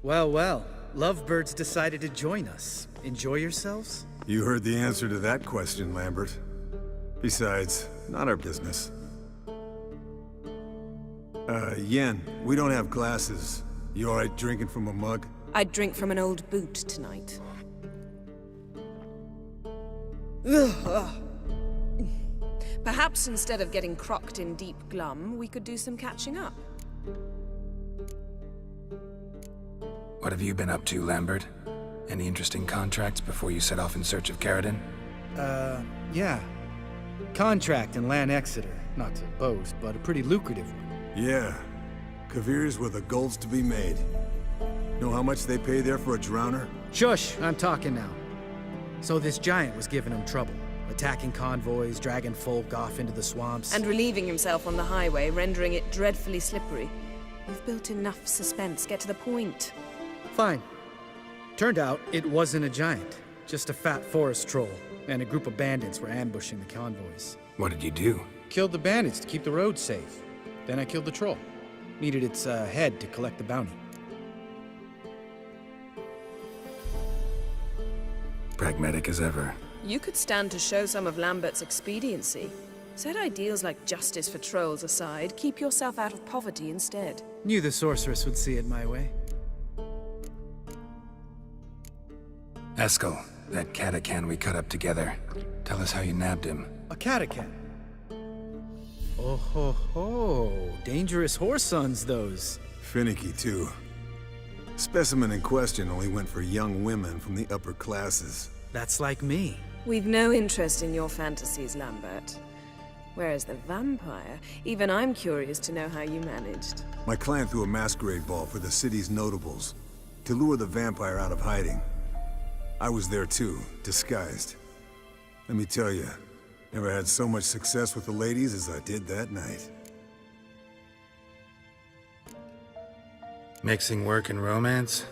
Well, well. Lovebirds decided to join us. Enjoy yourselves? You heard the answer to that question, Lambert. Besides, not our business. Yen, we don't have glasses. You alright drinking from a mug? I'd drink from an old boot tonight. Perhaps instead of getting crocked in deep glum, we could do some catching up. What have you been up to, Lambert? Any interesting contracts before you set off in search of Caridin? Yeah. Contract in Lan Exeter. Not to boast, but a pretty lucrative one. Yeah. Kavir's where the gold's to be made. Know how much they pay there for a drowner? Shush! I'm talking now. So this giant was giving him trouble. Attacking convoys, dragging folk off into the swamps. And relieving himself on the highway, rendering it dreadfully slippery. You've built enough suspense. Get to the point. Fine. Turned out, it wasn't a giant. Just a fat forest troll. And a group of bandits were ambushing the convoys. What did you do? Killed the bandits to keep the road safe. Then I killed the troll. Needed its head to collect the bounty. Pragmatic as ever. You could stand to show some of Lambert's expediency. Set ideals like justice for trolls aside, keep yourself out of poverty instead. Knew the sorceress would see it my way. Eskel, that Catacan we cut up together. Tell us how you nabbed him. A Catacan? Oh ho ho. Dangerous whoresons, those. Finicky, too. Specimen in question only went for young women from the upper classes. That's like me. We've no interest in your fantasies, Lambert. Whereas the vampire, even I'm curious to know how you managed. My clan threw a masquerade ball for the city's notables, to lure the vampire out of hiding. I was there too, disguised. Let me tell you, never had so much success with the ladies as I did that night. Mixing work and romance?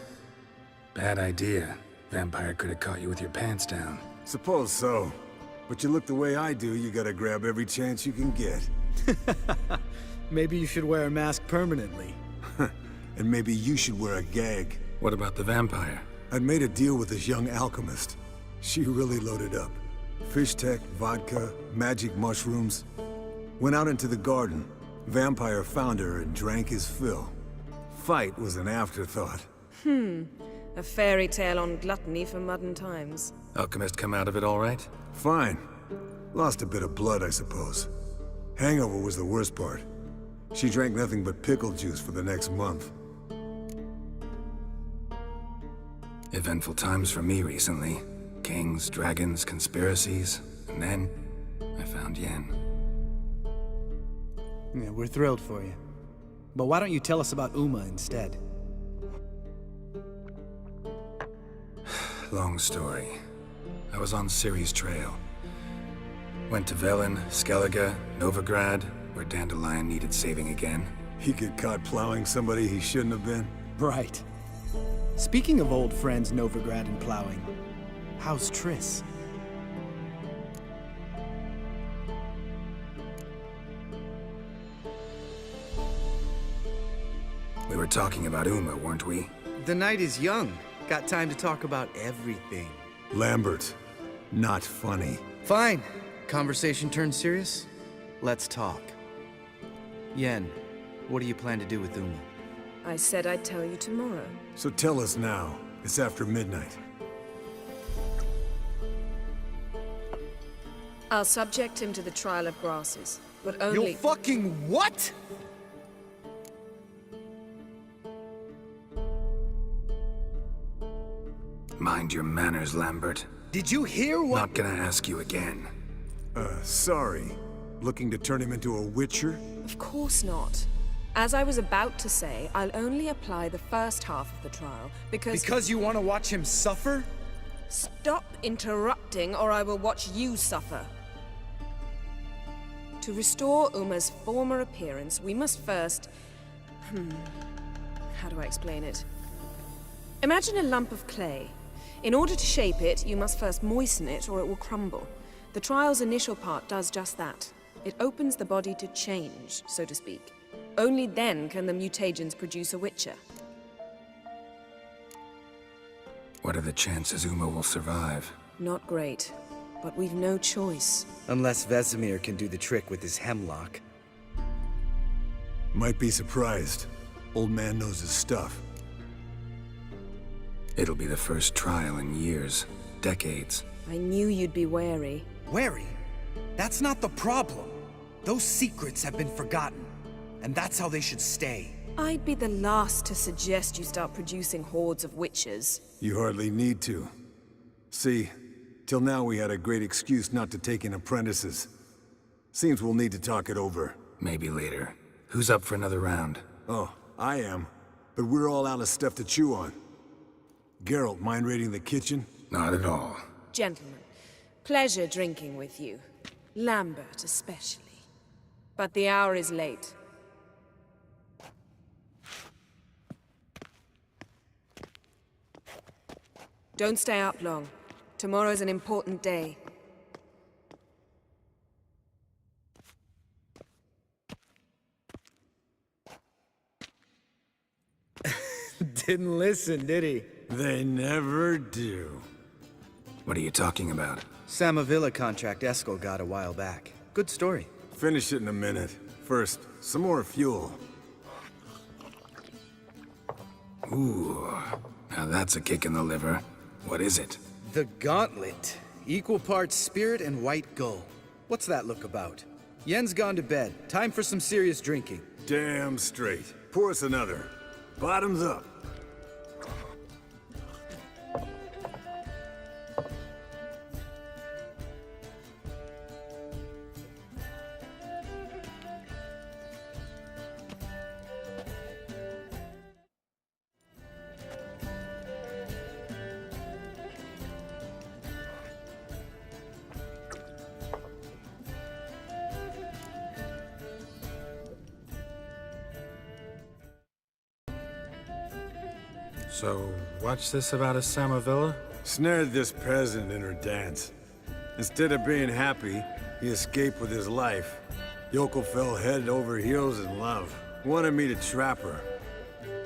Bad idea. Vampire could have caught you with your pants down. Suppose so. But you look the way I do, you gotta grab every chance you can get. Maybe you should wear a mask permanently. And maybe you should wear a gag. What about the vampire? I'd made a deal with this young alchemist. She really loaded up. Fish tech, vodka, magic mushrooms. Went out into the garden. Vampire found her and drank his fill. Fight was an afterthought. A fairy tale on gluttony for modern times. Alchemist come out of it all right? Fine. Lost a bit of blood, I suppose. Hangover was the worst part. She drank nothing but pickle juice for the next month. Eventful times for me recently. Kings, dragons, conspiracies. And then, I found Yen. Yeah, we're thrilled for you. But why don't you tell us about Uma instead? Long story. I was on Ciri's trail. Went to Velen, Skellige, Novigrad, where Dandelion needed saving again. He get caught plowing somebody he shouldn't have been. Right. Speaking of old friends Novigrad and plowing, how's Triss? We were talking about Uma, weren't we? The night is young. Got time to talk about everything. Lambert, not funny. Fine. Conversation turned serious? Let's talk. Yen, what do you plan to do with Uma? I said I'd tell you tomorrow. So tell us now. It's after midnight. I'll subject him to the trial of grasses, but only— You'll fucking what? Mind your manners, Lambert. Did you hear what— Not gonna ask you again. Sorry. Looking to turn him into a witcher? Of course not. As I was about to say, I'll only apply the first half of the trial, because— Because you want to watch him suffer? Stop interrupting, or I will watch you suffer. To restore Uma's former appearance, we must first— how do I explain it? Imagine a lump of clay. In order to shape it, you must first moisten it, or it will crumble. The trial's initial part does just that. It opens the body to change, so to speak. Only then can the mutagens produce a witcher. What are the chances Uma will survive? Not great, but we've no choice. Unless Vesemir can do the trick with his hemlock. Might be surprised. Old man knows his stuff. It'll be the first trial in years, decades. I knew you'd be wary. Wary? That's not the problem. Those secrets have been forgotten, and that's how they should stay. I'd be the last to suggest you start producing hordes of witches. You hardly need to. See, till now we had a great excuse not to take in apprentices. Seems we'll need to talk it over. Maybe later. Who's up for another round? Oh, I am. But we're all out of stuff to chew on. Geralt, mind raiding the kitchen? Not at all. Gentlemen, pleasure drinking with you. Lambert especially. But the hour is late. Don't stay up long. Tomorrow's an important day. Didn't listen, did he? They never do. What are you talking about? Samavilla contract Eskel got a while back. Good story. Finish it in a minute. First, some more fuel. Ooh, now that's a kick in the liver. What is it? The Gauntlet. Equal parts spirit and white gull. What's that look about? Yen's gone to bed. Time for some serious drinking. Damn straight. Pour us another. Bottoms up. So, what's this about a Samavilla? Snared this peasant in her dance. Instead of being happy, he escaped with his life. Yoko fell head over heels in love. Wanted me to trap her.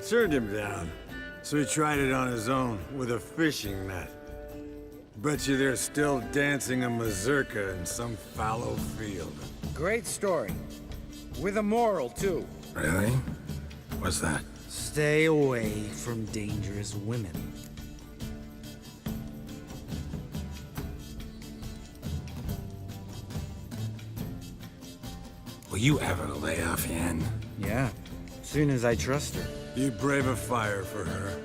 Turned him down. So he tried it on his own, with a fishing net. Bet you they're still dancing a mazurka in some fallow field. Great story. With a moral, too. Really? What's that? Stay away from dangerous women. Will you ever lay off Yen? Yeah, soon as I trust her. You brave a fire for her.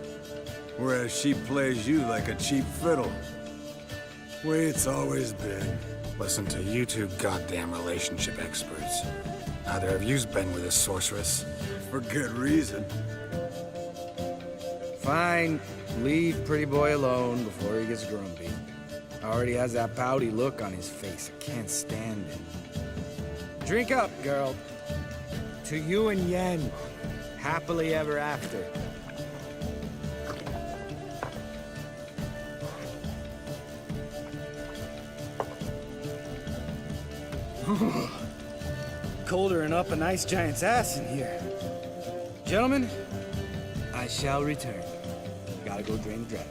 Whereas she plays you like a cheap fiddle. Way it's always been. Listen to you two goddamn relationship experts. Neither of you's been with a sorceress. For good reason. Fine. Leave pretty boy alone before he gets grumpy. Already has that pouty look on his face. I can't stand it. Drink up, girl. To you and Yen. Happily ever after. Colder than up a nice giant's ass in here. Gentlemen, I shall return. Gotta go drain the dragon.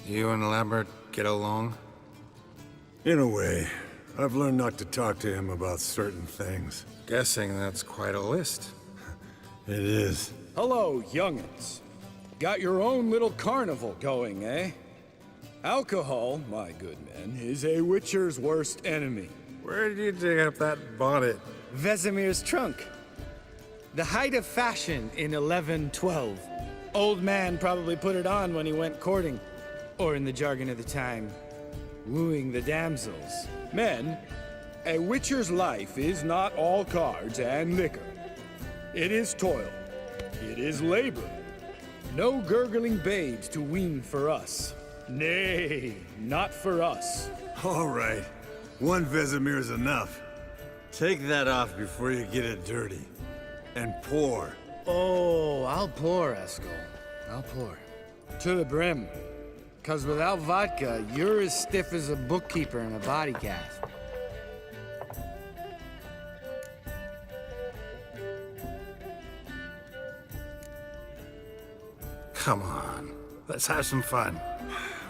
You and Lambert get along? In a way. I've learned not to talk to him about certain things. Guessing that's quite a list. It is. Hello, young'uns. Got your own little carnival going, eh? Alcohol, my good men, is a witcher's worst enemy. Where did you dig up that bonnet? Vesemir's trunk. The height of fashion in 1112. Old man probably put it on when he went courting. Or in the jargon of the time, wooing the damsels. Men, a witcher's life is not all cards and liquor. It is toil. It is labor. No gurgling babes to wean for us. Nay, not for us. All right. One Vesemir's enough. Take that off before you get it dirty. And pour. Oh, I'll pour, Eskel. I'll pour. To the brim. 'Cause without vodka, you're as stiff as a bookkeeper in a body cast. Come on. Let's have some fun.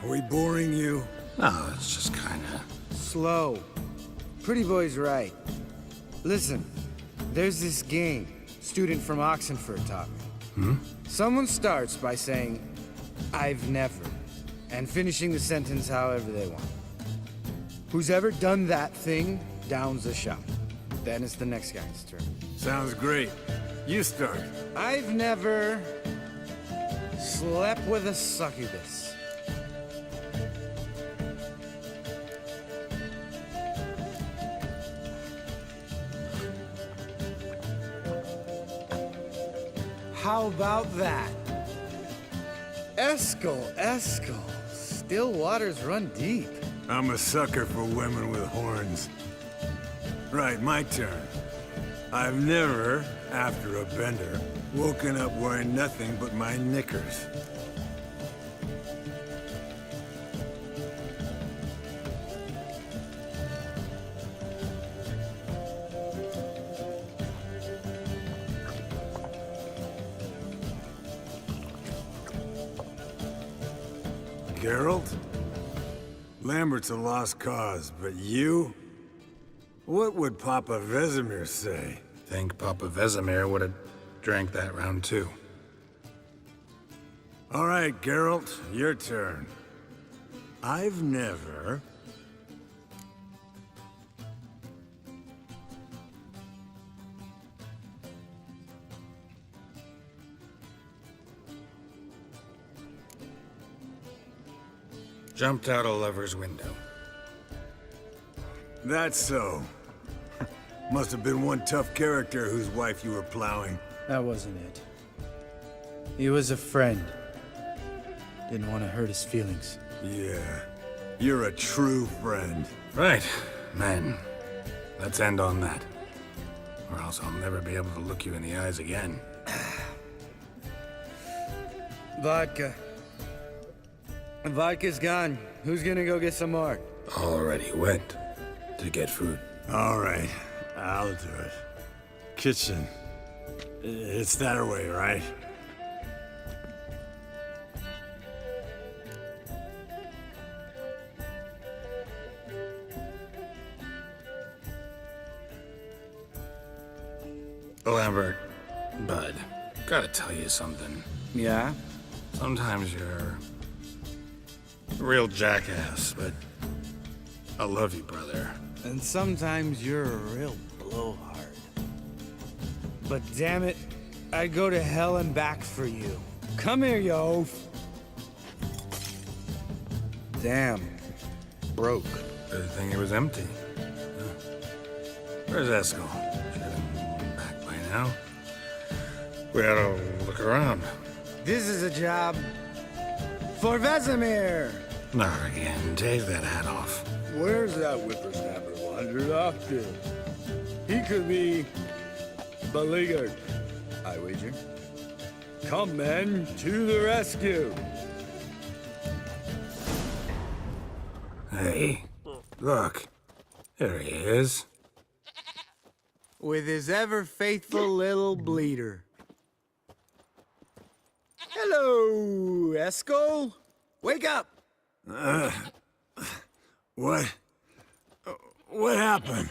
Are we boring you? No, it's just kinda... Slow. Pretty boy's right. Listen, there's this game student from Oxenford taught me. Someone starts by saying, I've never, and finishing the sentence however they want. Who's ever done that thing downs the shot. Then it's the next guy's turn. Sounds great. You start. I've never slept with a succubus. How about that? Eskel. Still waters run deep. I'm a sucker for women with horns. Right, my turn. I've never, after a bender, woken up wearing nothing but my knickers. Geralt? Lambert's a lost cause, but you? What would Papa Vesemir say? Think Papa Vesemir would have drank that round too. All right, Geralt, your turn. I've never... Jumped out a lover's window. That's so. Must have been one tough character whose wife you were plowing. That wasn't it. He was a friend. Didn't want to hurt his feelings. Yeah, you're a true friend. Right, men. Let's end on that. Or else I'll never be able to look you in the eyes again. Vodka. Vodka's gone. Who's gonna go get some more? Already went to get food. All right, I'll do it. Kitchen. It's that way, right? Lambert, bud, gotta tell you something. Yeah? Sometimes you're a real jackass, but I love you, brother. And sometimes you're a real blowhard. But damn it, I'd go to hell and back for you. Come here, you oaf. Damn. Broke. Good thing it was empty. Where's Eskel? Should have been back by now. We ought to look around. This is a job for Vesemir. Not again. Take that hat off. Where's that whippersnapper wandered off to? He could be beleaguered, I wager. Come, men, to the rescue! Hey, look. There he is. With his ever-faithful little bleeder. Hello, Eskel. Wake up! What happened?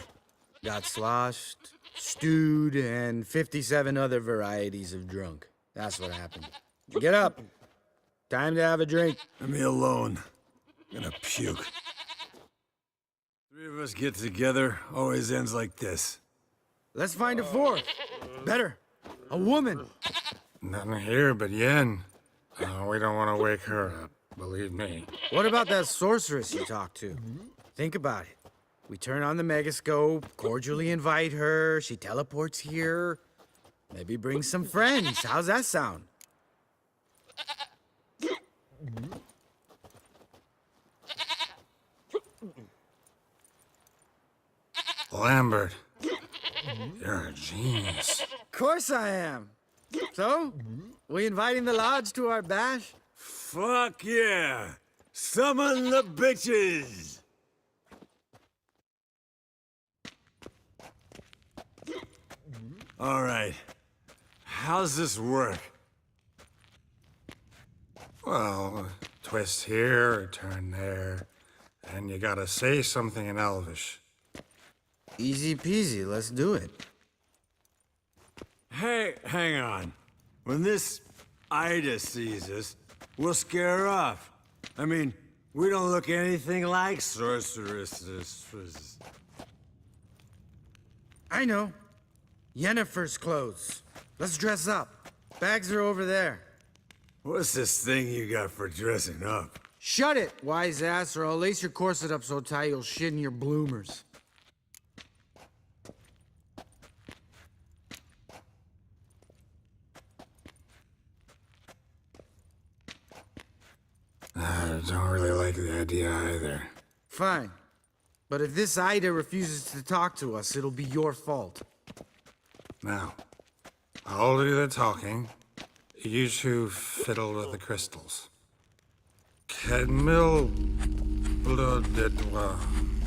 Got sloshed, stewed, and 57 other varieties of drunk. That's what happened. Get up. Time to have a drink. Leave me alone. I'm gonna puke. Three of us get together, always ends like this. Let's find a fourth. Better. A woman. Nothing here but Yen. We don't want to wake her up, believe me. What about that sorceress you talked to? Think about it. We turn on the megascope, cordially invite her, she teleports here. Maybe bring some friends. How's that sound? Lambert, you're a genius. Of course I am. So, we inviting the lodge to our bash? Fuck yeah! Summon the bitches! All right. How's this work? Well, twist here, or turn there, and you gotta say something in Elvish. Easy peasy, let's do it. Hey, hang on. When this Ida sees us, we'll scare her off. I mean, we don't look anything like sorceresses. I know. Yennefer's clothes. Let's dress up. Bags are over there. What's this thing you got for dressing up? Shut it, wise ass, or I'll lace your corset up so tight you'll shit in your bloomers. I don't really like the idea either. Fine. But if this Ida refuses to talk to us, it'll be your fault. Now, I'll do the talking. You two fiddle with the crystals. Cadmil blood de doigt.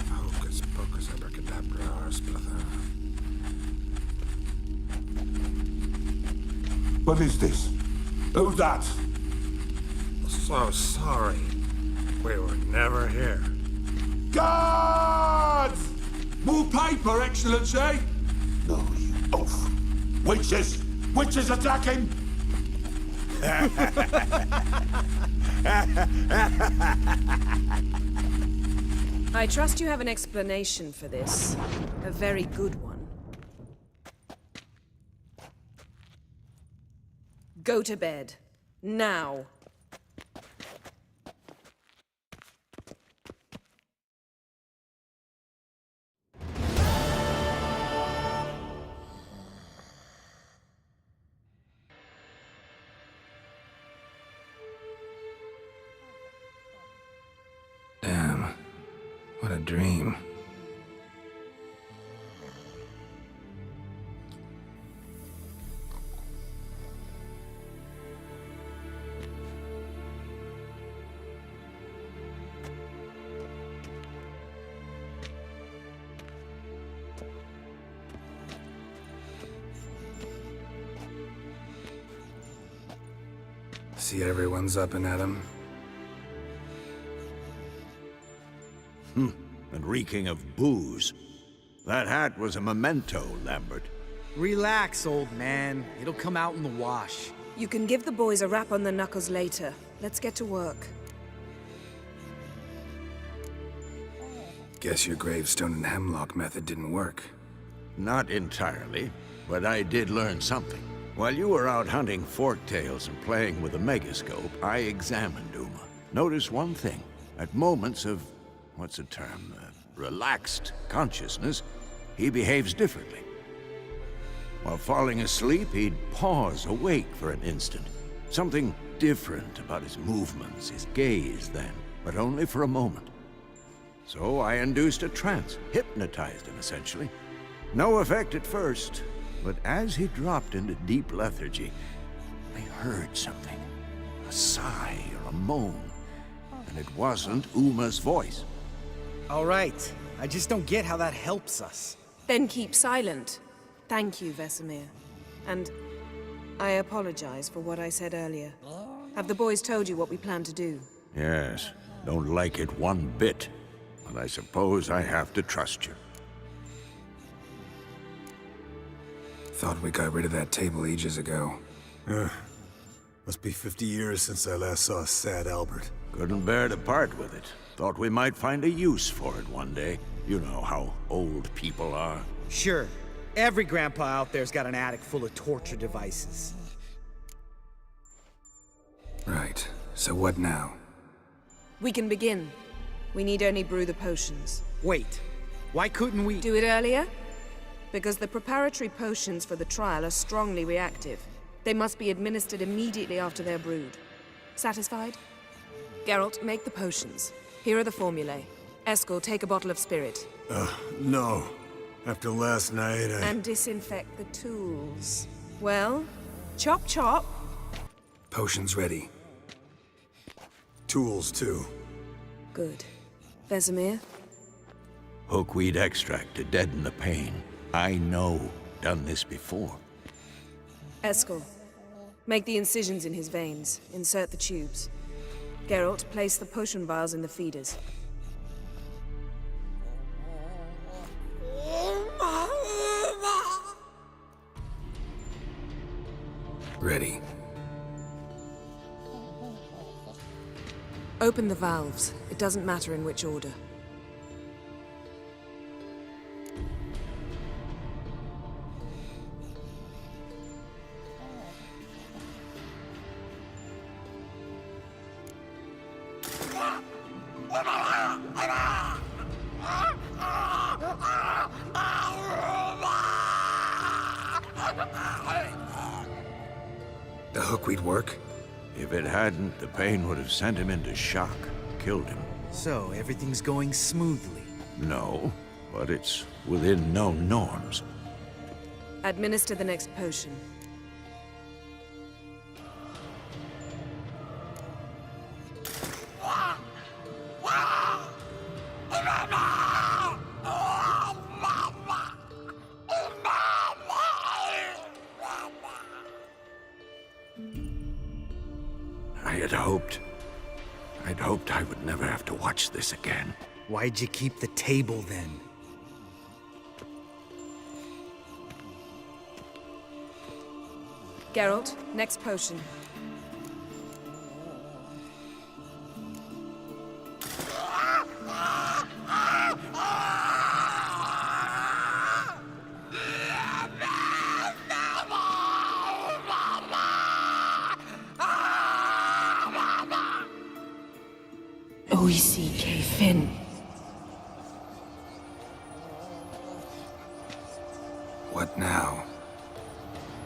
Hocus pocus abracadabra splather. What is this? Who's that? So sorry. We were never here. Guards! More paper, Excellency! No, you oaf. Witches! Witches attacking! I trust you have an explanation for this. A very good one. Go to bed. Now. a dream. See everyone's up and at 'em. And reeking of booze. That hat was a memento, Lambert. Relax, old man. It'll come out in the wash. You can give the boys a rap on the knuckles later. Let's get to work. Guess your gravestone and hemlock method didn't work. Not entirely, but I did learn something. While you were out hunting forktails and playing with a megascope, I examined Uma. Notice one thing. At moments of, what's the term, relaxed consciousness, he behaves differently. While falling asleep, he'd pause awake for an instant. Something different about his movements, his gaze then, but only for a moment. So I induced a trance, hypnotized him essentially. No effect at first, but as he dropped into deep lethargy, I heard something. A sigh or a moan. And it wasn't Uma's voice. All right. I just don't get how that helps us. Then keep silent. Thank you, Vesemir. And I apologize for what I said earlier. Have the boys told you what we plan to do? Yes, don't like it one bit. But I suppose I have to trust you. Thought we got rid of that table ages ago. Must be 50 years since I last saw sad Albert. Couldn't bear to part with it. Thought we might find a use for it one day. You know how old people are. Sure. Every grandpa out there's got an attic full of torture devices. Right. So what now? We can begin. We need only brew the potions. Wait. Why couldn't we... Do it earlier? Because the preparatory potions for the trial are strongly reactive. They must be administered immediately after they're brewed. Satisfied? Geralt, make the potions. Here are the formulae. Eskel, take a bottle of spirit. No. After last night, And disinfect the tools. Well, chop chop. Potions ready. Tools, too. Good. Vesemir? Hookweed extract to deaden the pain. I know. Done this before. Eskel, make the incisions in his veins. Insert the tubes. Geralt, place the potion vials in the feeders. Ready. Open the valves. It doesn't matter in which order. The hookweed work? If it hadn't, the pain would have sent him into shock, killed him. So, everything's going smoothly. No, but it's within known norms. Administer the next potion. I'd hoped I would never have to watch this again. Why'd you keep the table then? Geralt, next potion. Oisi Fin. What now?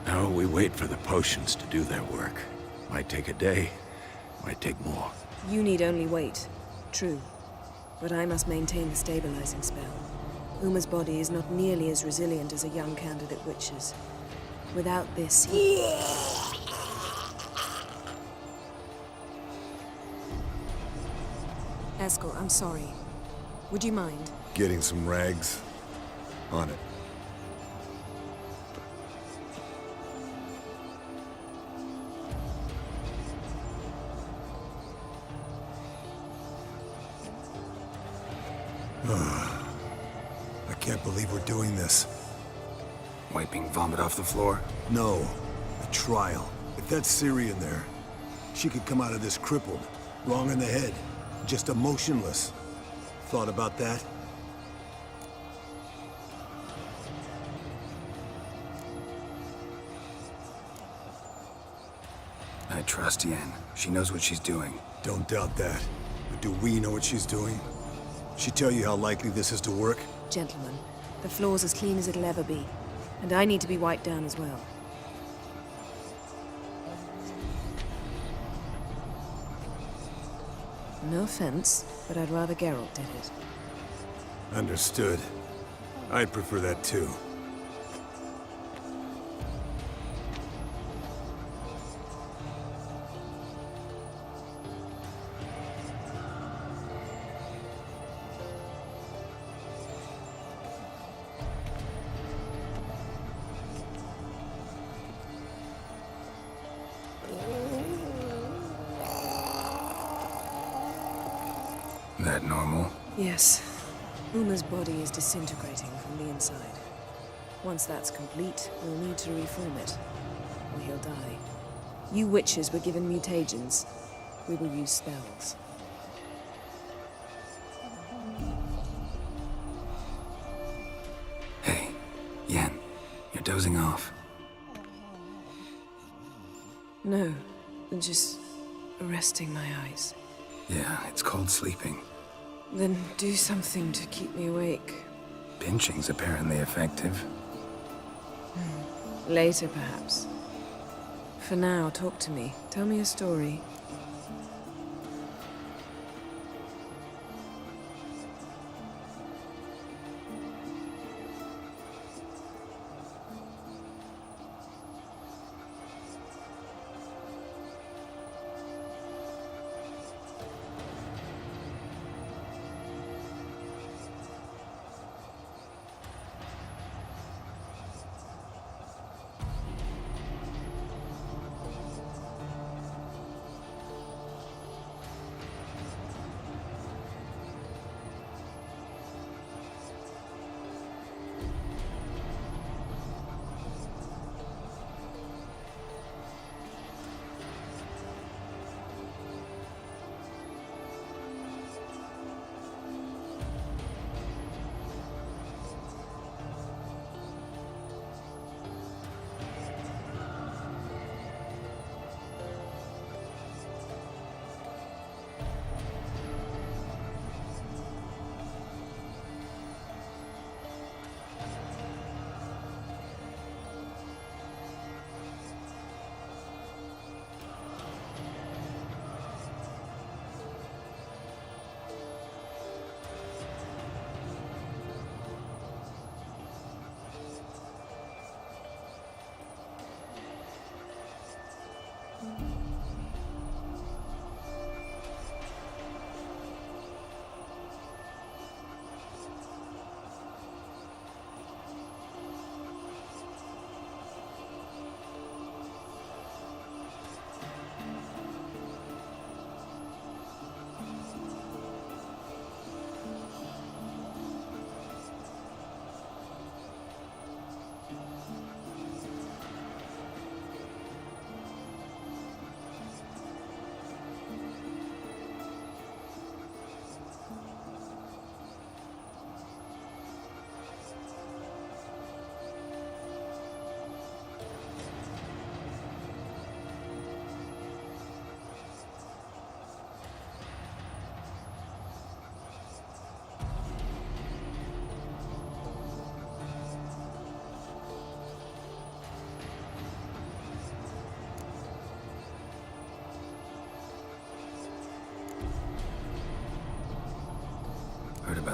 Now we wait for the potions to do their work. Might take a day, might take more. You need only wait. True. but I must maintain the stabilizing spell. Uma's body is not nearly as resilient as a young candidate witch's. Without this, Eskel, I'm sorry. Would you mind? Getting some rags? On it. I can't believe we're doing this. Wiping vomit off the floor? No, the trial. If that's Ciri in there, she could come out of this crippled, wrong in the head, just emotionless. Thought about that? I trust Yen. She knows what she's doing. Don't doubt that. But do we know what she's doing? She tell you how likely this is to work? Gentlemen, the floor's as clean as it'll ever be. And I need to be wiped down as well. No offense, but I'd rather Geralt did it. Understood. I'd prefer that too. That normal? Yes. Uma's body is disintegrating from the inside. Once that's complete, we'll need to reform it, or he'll die. You witches were given mutagens. We will use spells. Hey, Yen, you're dozing off. No, just resting my eyes. Yeah, it's called sleeping. Then do something to keep me awake. Pinching's apparently effective. Later, perhaps. For now, talk to me. Tell me a story.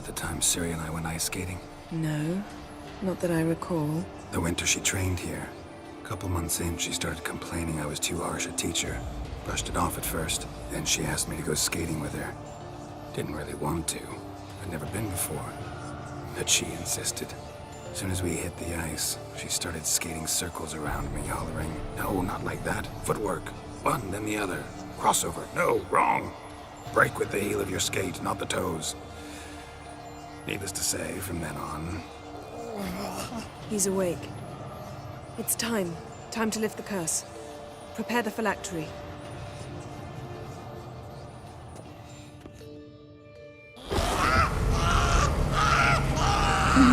the time Ciri and I went ice skating? No, not that I recall. The winter she trained here. A couple months in, she started complaining I was too harsh a teacher. Brushed it off at first. Then she asked me to go skating with her. Didn't really want to. I'd never been before. But she insisted. As soon as we hit the ice, she started skating circles around me, hollering, "No, not like that. Footwork. One, then the other. Crossover. No, wrong. Break with the heel of your skate, not the toes." Needless to say, from then on... He's awake. It's time. Time to lift the curse. Prepare the phylactery.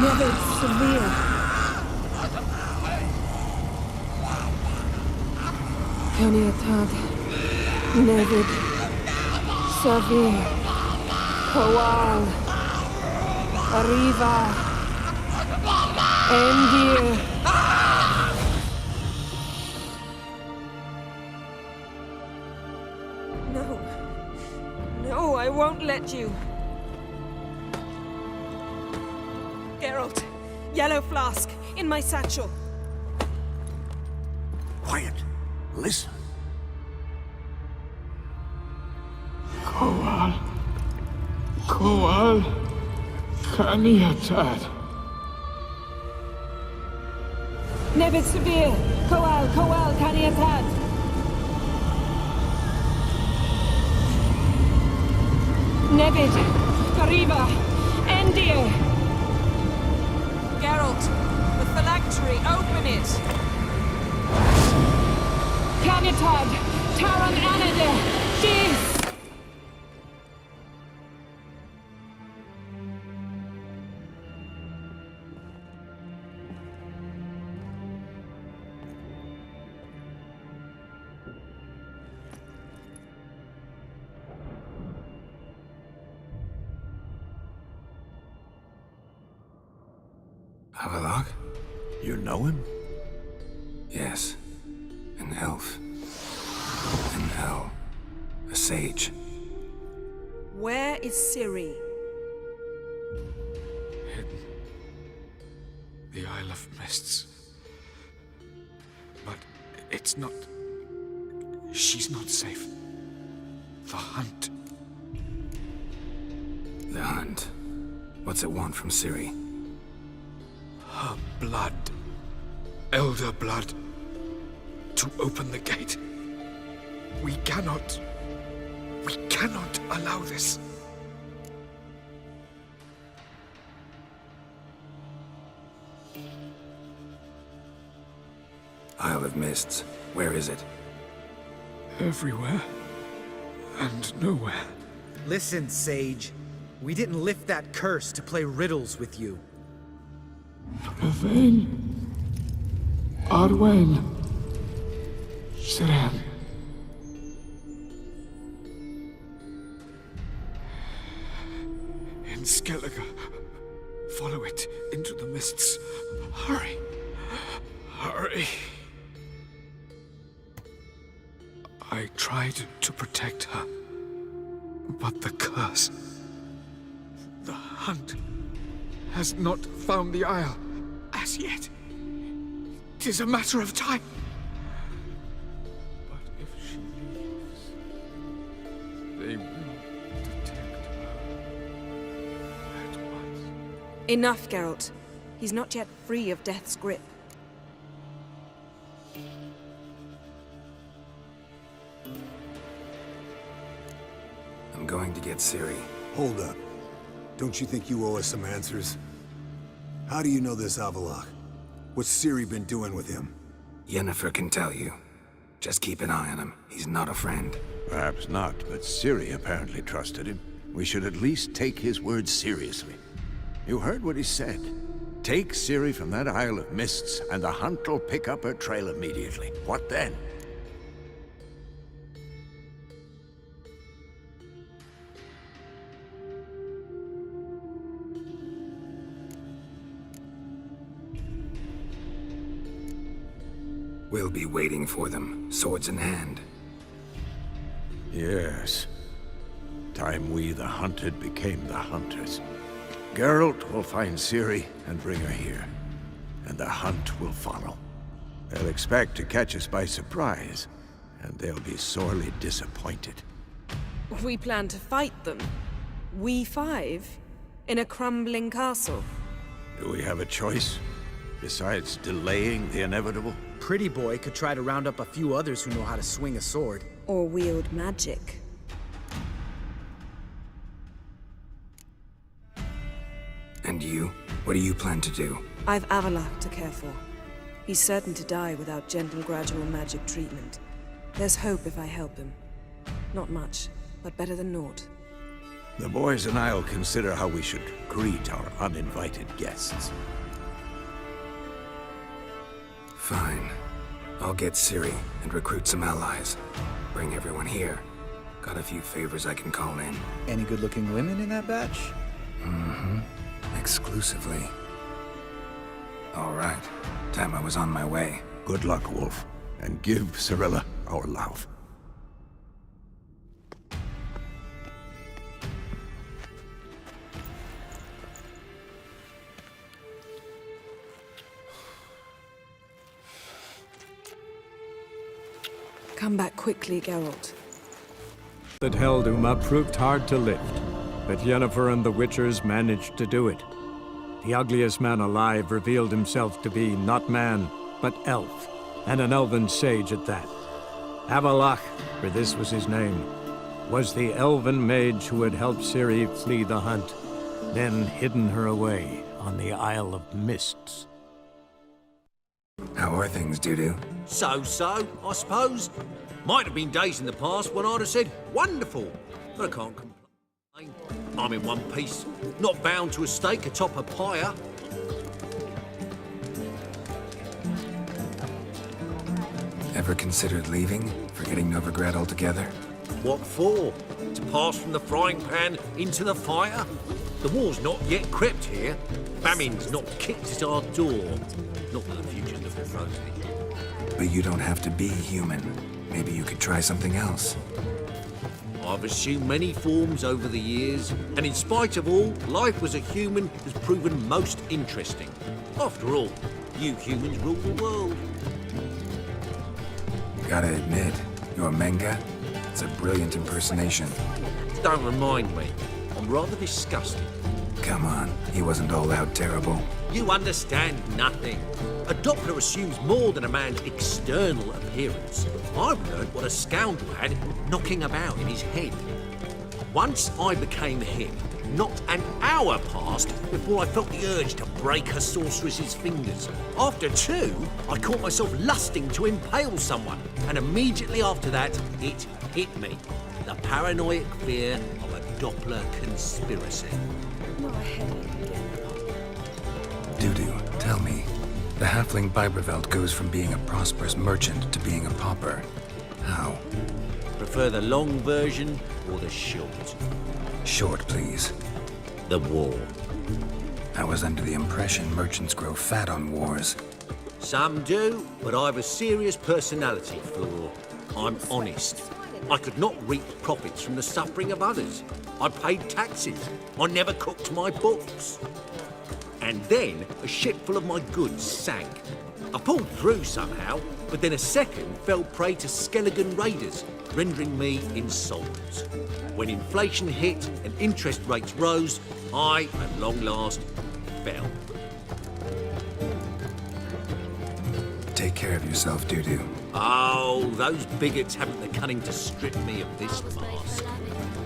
Never severe. Caniatad. Nevid. Severe. Coal. Arriva. Endir. No. No, I won't let you. Geralt, yellow flask, in my satchel. Quiet. Listen. Coal. Coal. Caniatad. Nevid Severe, Coal, Caniatad. Nevid, Arriva, Endir. Geralt, the phylactery, open it! Caniatad, Taran Anade, Dis! Avallac'h? You know him? Yes. An elf. An elf. A sage. Where is Ciri? Hidden. The Isle of Mists. But it's not... She's not safe. The hunt. The hunt. What's it want from Ciri? Her blood. Elder blood. To open the gate. We cannot allow this. Isle of Mists. Where is it? Everywhere. And nowhere. Listen, Sage. We didn't lift that curse to play riddles with you. Yvain. Arwen. Siren. In Skellige. Follow it into the mists. Hurry. Hurry. I tried to protect her. But the curse... The hunt... has not found the Isle as yet. 'Tis a matter of time. But if she leaves, they will detect her at once. Enough, Geralt. He's not yet free of death's grip. I'm going to get Ciri. Hold up. Don't you think you owe us some answers? How do you know this Avallac'h? What's Ciri been doing with him? Yennefer can tell you. Just keep an eye on him. He's not a friend. Perhaps not, but Ciri apparently trusted him. We should at least take his words seriously. You heard what he said. Take Ciri from that Isle of Mists, and the hunt will pick up her trail immediately. What then? We'll be waiting for them, swords in hand. Yes. Time we, the hunted, became the hunters. Geralt will find Ciri and bring her here, and the hunt will follow. They'll expect to catch us by surprise, and they'll be sorely disappointed. We plan to fight them. We five? In a crumbling castle? Do we have a choice, besides delaying the inevitable? Pretty Boy could try to round up a few others who know how to swing a sword. Or wield magic. And you? What do you plan to do? I've Avalok to care for. He's certain to die without gentle, gradual magic treatment. There's hope if I help him. Not much, but better than naught. The boys and I'll consider how we should greet our uninvited guests. Fine. I'll get Ciri and recruit some allies. Bring everyone here. Got a few favors I can call in. Any good-looking women in that batch? Mm-hmm. Exclusively. All right. Time I was on my way. Good luck, Wolf, and give Cirilla our love. Come back quickly, Geralt. That held Uma proved hard to lift, but Yennefer and the Witchers managed to do it. The ugliest man alive revealed himself to be not man, but elf, and an elven sage at that. Avalok, for this was his name, was the elven mage who had helped Ciri flee the hunt, then hidden her away on the Isle of Mists. How are things, Dudu? So-so, I suppose. Might have been days in the past when I'd have said, wonderful, but I can't complain. I'm in one piece, not bound to a stake atop a pyre. Ever considered leaving? Forgetting Novigrad altogether? What for? To pass from the frying pan into the fire? The war's not yet crept here. Famine's not kicked at our door. Not that the future's looking rosy. But you don't have to be human. Maybe you could try something else. I've assumed many forms over the years, and in spite of all, life as a human has proven most interesting. After all, you humans rule the world. Gotta admit, your Menga? It's a brilliant impersonation. Don't remind me. I'm rather disgusted. Come on, he wasn't all out terrible. You understand nothing. A Doppler assumes more than a man's external appearance. I've learned what a scoundrel had knocking about in his head. Once I became him, not an hour passed before I felt the urge to break a sorceress's fingers. After two, I caught myself lusting to impale someone, and immediately after that, it hit me. The paranoid fear of a Doppler conspiracy. Dudu, tell me. The halfling Biberveld goes from being a prosperous merchant to being a pauper. How? Prefer the long version or the short? Short, please. The war. I was under the impression merchants grow fat on wars. Some do, but I've a serious personality flaw. I'm honest. I could not reap profits from the suffering of others. I paid taxes. I never cooked my books. And then a ship full of my goods sank. I pulled through somehow, but then a second fell prey to Skelligan raiders, rendering me insolvent. When inflation hit and interest rates rose, I, at long last, fell. Take care of yourself, Dudu. Oh, those bigots haven't the cunning to strip me of this mask.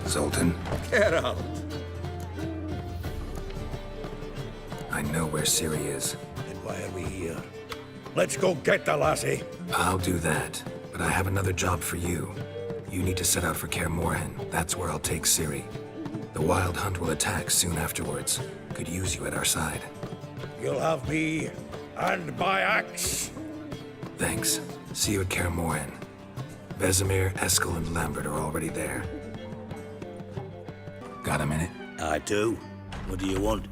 Zoltan, Get out! I know where Ciri is. Then why are we here? Let's go get the lassie. I'll do that, but I have another job for you. You need to set out for Kaer Morhen. That's where I'll take Ciri. The Wild Hunt will attack soon afterwards. Could use you at our side. You'll have me and my axe. Thanks. See you at Kaer Morhen. Vesemir, Eskel, and Lambert are already there. Got a minute? I do. What do you want?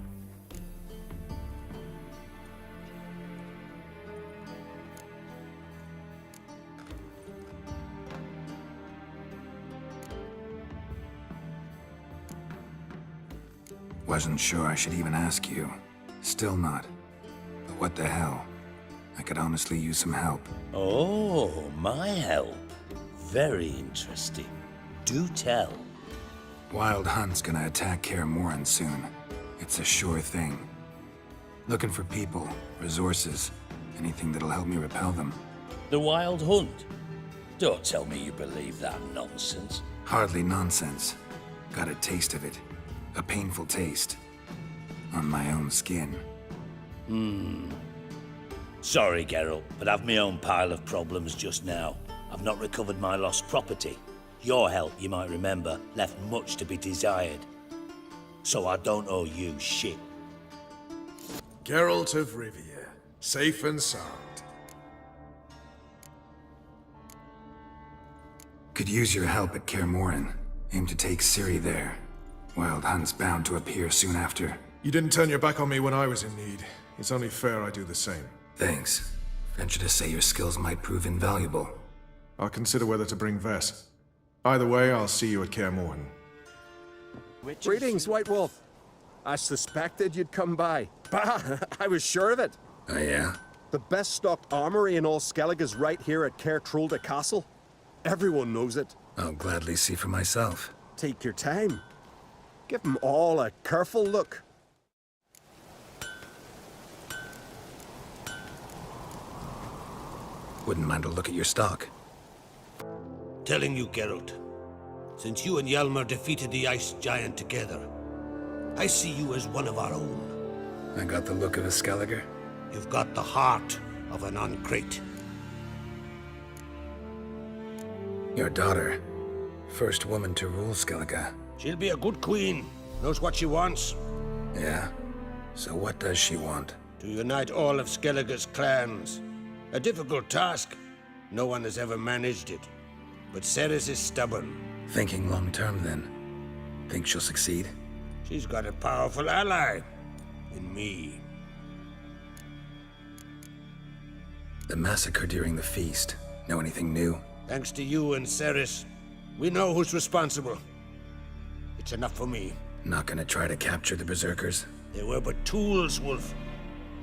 Wasn't sure I should even ask you. Still not. But what the hell? I could honestly use some help. Oh, my help. Very interesting. Do tell. Wild Hunt's gonna attack Kaer Morhen soon. It's a sure thing. Looking for people, resources, anything that'll help me repel them. The Wild Hunt? Don't tell me you believe that nonsense. Hardly nonsense. Got a taste of it. A painful taste. On my own skin. Sorry, Geralt, but I've my own pile of problems just now. I've not recovered my lost property. Your help, you might remember, left much to be desired. So I don't owe you shit. Geralt of Rivia, safe and sound. Could use your help at Kaer Morhen. Aim to take Ciri there. Wild Hunt's bound to appear soon after. You didn't turn your back on me when I was in need. It's only fair I do the same. Thanks. Venture to say your skills might prove invaluable. I'll consider whether to bring Vess. Either way, I'll see you at Kaer Morhen. Greetings, White Wolf. I suspected you'd come by. Bah, I was sure of it. Oh yeah? The best stocked armory in all Skellig is right here at Caer Trolde Castle. Everyone knows it. I'll gladly see for myself. Take your time. Give them all a careful look. Wouldn't mind a look at your stock. Telling you, Geralt, since you and Hjalmar defeated the Ice Giant together, I see you as one of our own. I got the look of a Skelliger. You've got the heart of an Uncrate. Your daughter. First woman to rule Skellige. She'll be a good queen. Knows what she wants. Yeah? So what does she want? To unite all of Skellige's clans. A difficult task. No one has ever managed it. But Cerys is stubborn. Thinking long term, then. Think she'll succeed? She's got a powerful ally. In me. The massacre during the feast. Know anything new? Thanks to you and Cerys, we know who's responsible. It's enough for me. Not gonna try to capture the Berserkers? They were but tools, Wolf.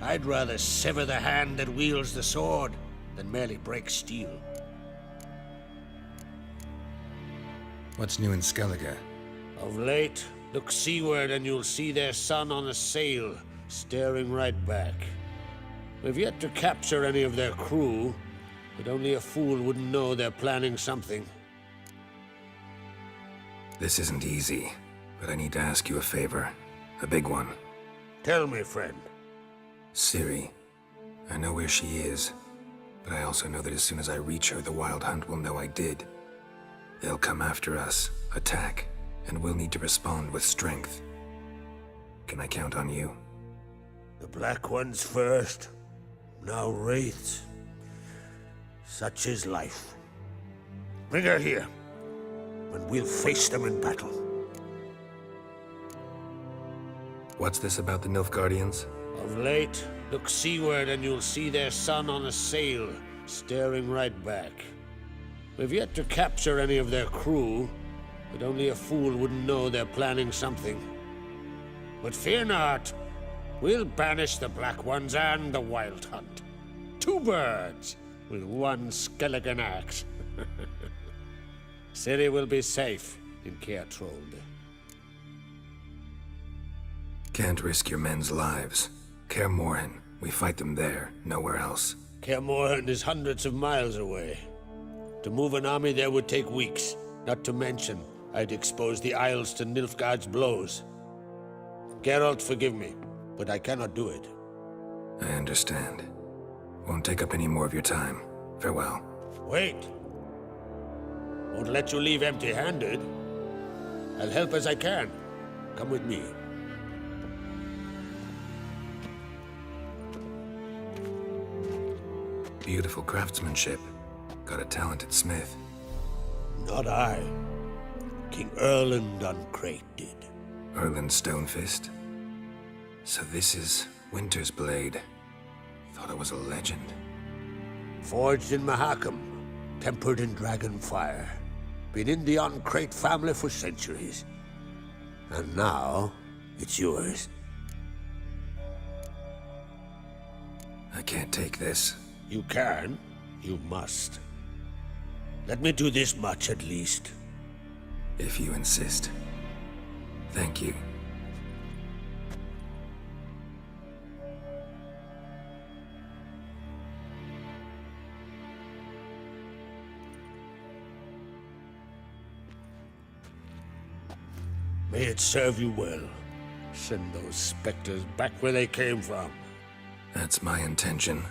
I'd rather sever the hand that wields the sword than merely break steel. What's new in Skellige? Of late, look seaward and you'll see their sun on a sail, staring right back. We've yet to capture any of their crew, but only a fool wouldn't know they're planning something. This isn't easy, but I need to ask you a favor. A big one. Tell me, friend. Ciri. I know where she is, but I also know that as soon as I reach her, the Wild Hunt will know I did. They'll come after us, attack, and we'll need to respond with strength. Can I count on you? The Black Ones first, now Wraiths. Such is life. Bring her here, and we'll face them in battle. What's this about the Nilfgaardians? Of late, look seaward and you'll see their sun on a sail, staring right back. We've yet to capture any of their crew, but only a fool wouldn't know they're planning something. But fear not, we'll banish the Black Ones and the Wild Hunt. 2 birds with 1 Skelligan axe. Ciri will be safe in Caer Trolde. Can't risk your men's lives. Kaer Morhen, we fight them there, nowhere else. Kaer Morhen is hundreds of miles away. To move an army there would take weeks, not to mention I'd expose the Isles to Nilfgaard's blows. Geralt, forgive me, but I cannot do it. I understand. Won't take up any more of your time. Farewell. Wait. Won't let you leave empty-handed. I'll help as I can. Come with me. Beautiful craftsmanship. Got a talented smith. Not I. King Erland Uncrate did. Erland Stonefist? So this is Winter's Blade. Thought it was a legend. Forged in Mahakam, tempered in dragon fire. Been in the Uncrate family for centuries. And now, It's yours. I can't take this. You can. You must. Let me do this much at least. If you insist. Thank you. May it serve you well. Send those specters back where they came from. That's my intention.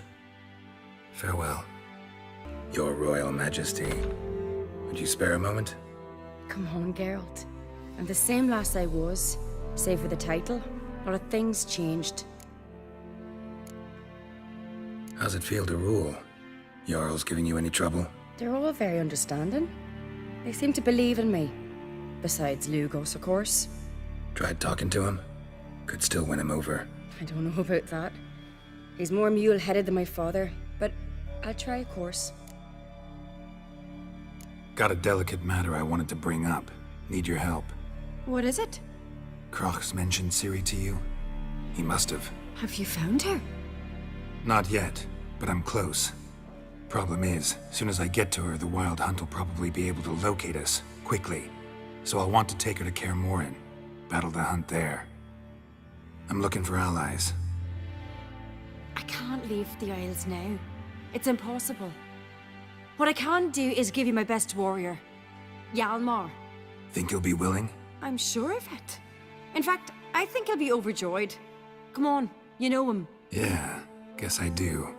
Farewell. Your Royal Majesty. Would you spare a moment? Come on, Geralt. I'm the same lass I was, save for the title. A lot of things changed. How's it feel to rule? Jarl's giving you any trouble? They're all very understanding. They seem to believe in me. Besides Lugos, of course. Tried talking to him? Could still win him over. I don't know about that. He's more mule-headed than my father, but I'll try, of course. Got a delicate matter I wanted to bring up. Need your help. What is it? Crach's mentioned Ciri to you? He must have. Have you found her? Not yet, but I'm close. Problem is, soon as I get to her, the Wild Hunt will probably be able to locate us, quickly. So I'll want to take her to Kaer Morhen. Battle the hunt there. I'm looking for allies. I can't leave the Isles now. It's impossible. What I can do is give you my best warrior, Hjalmar. Think you'll be willing? I'm sure of it. In fact, I think he'll be overjoyed. Come on, you know him. Yeah, guess I do.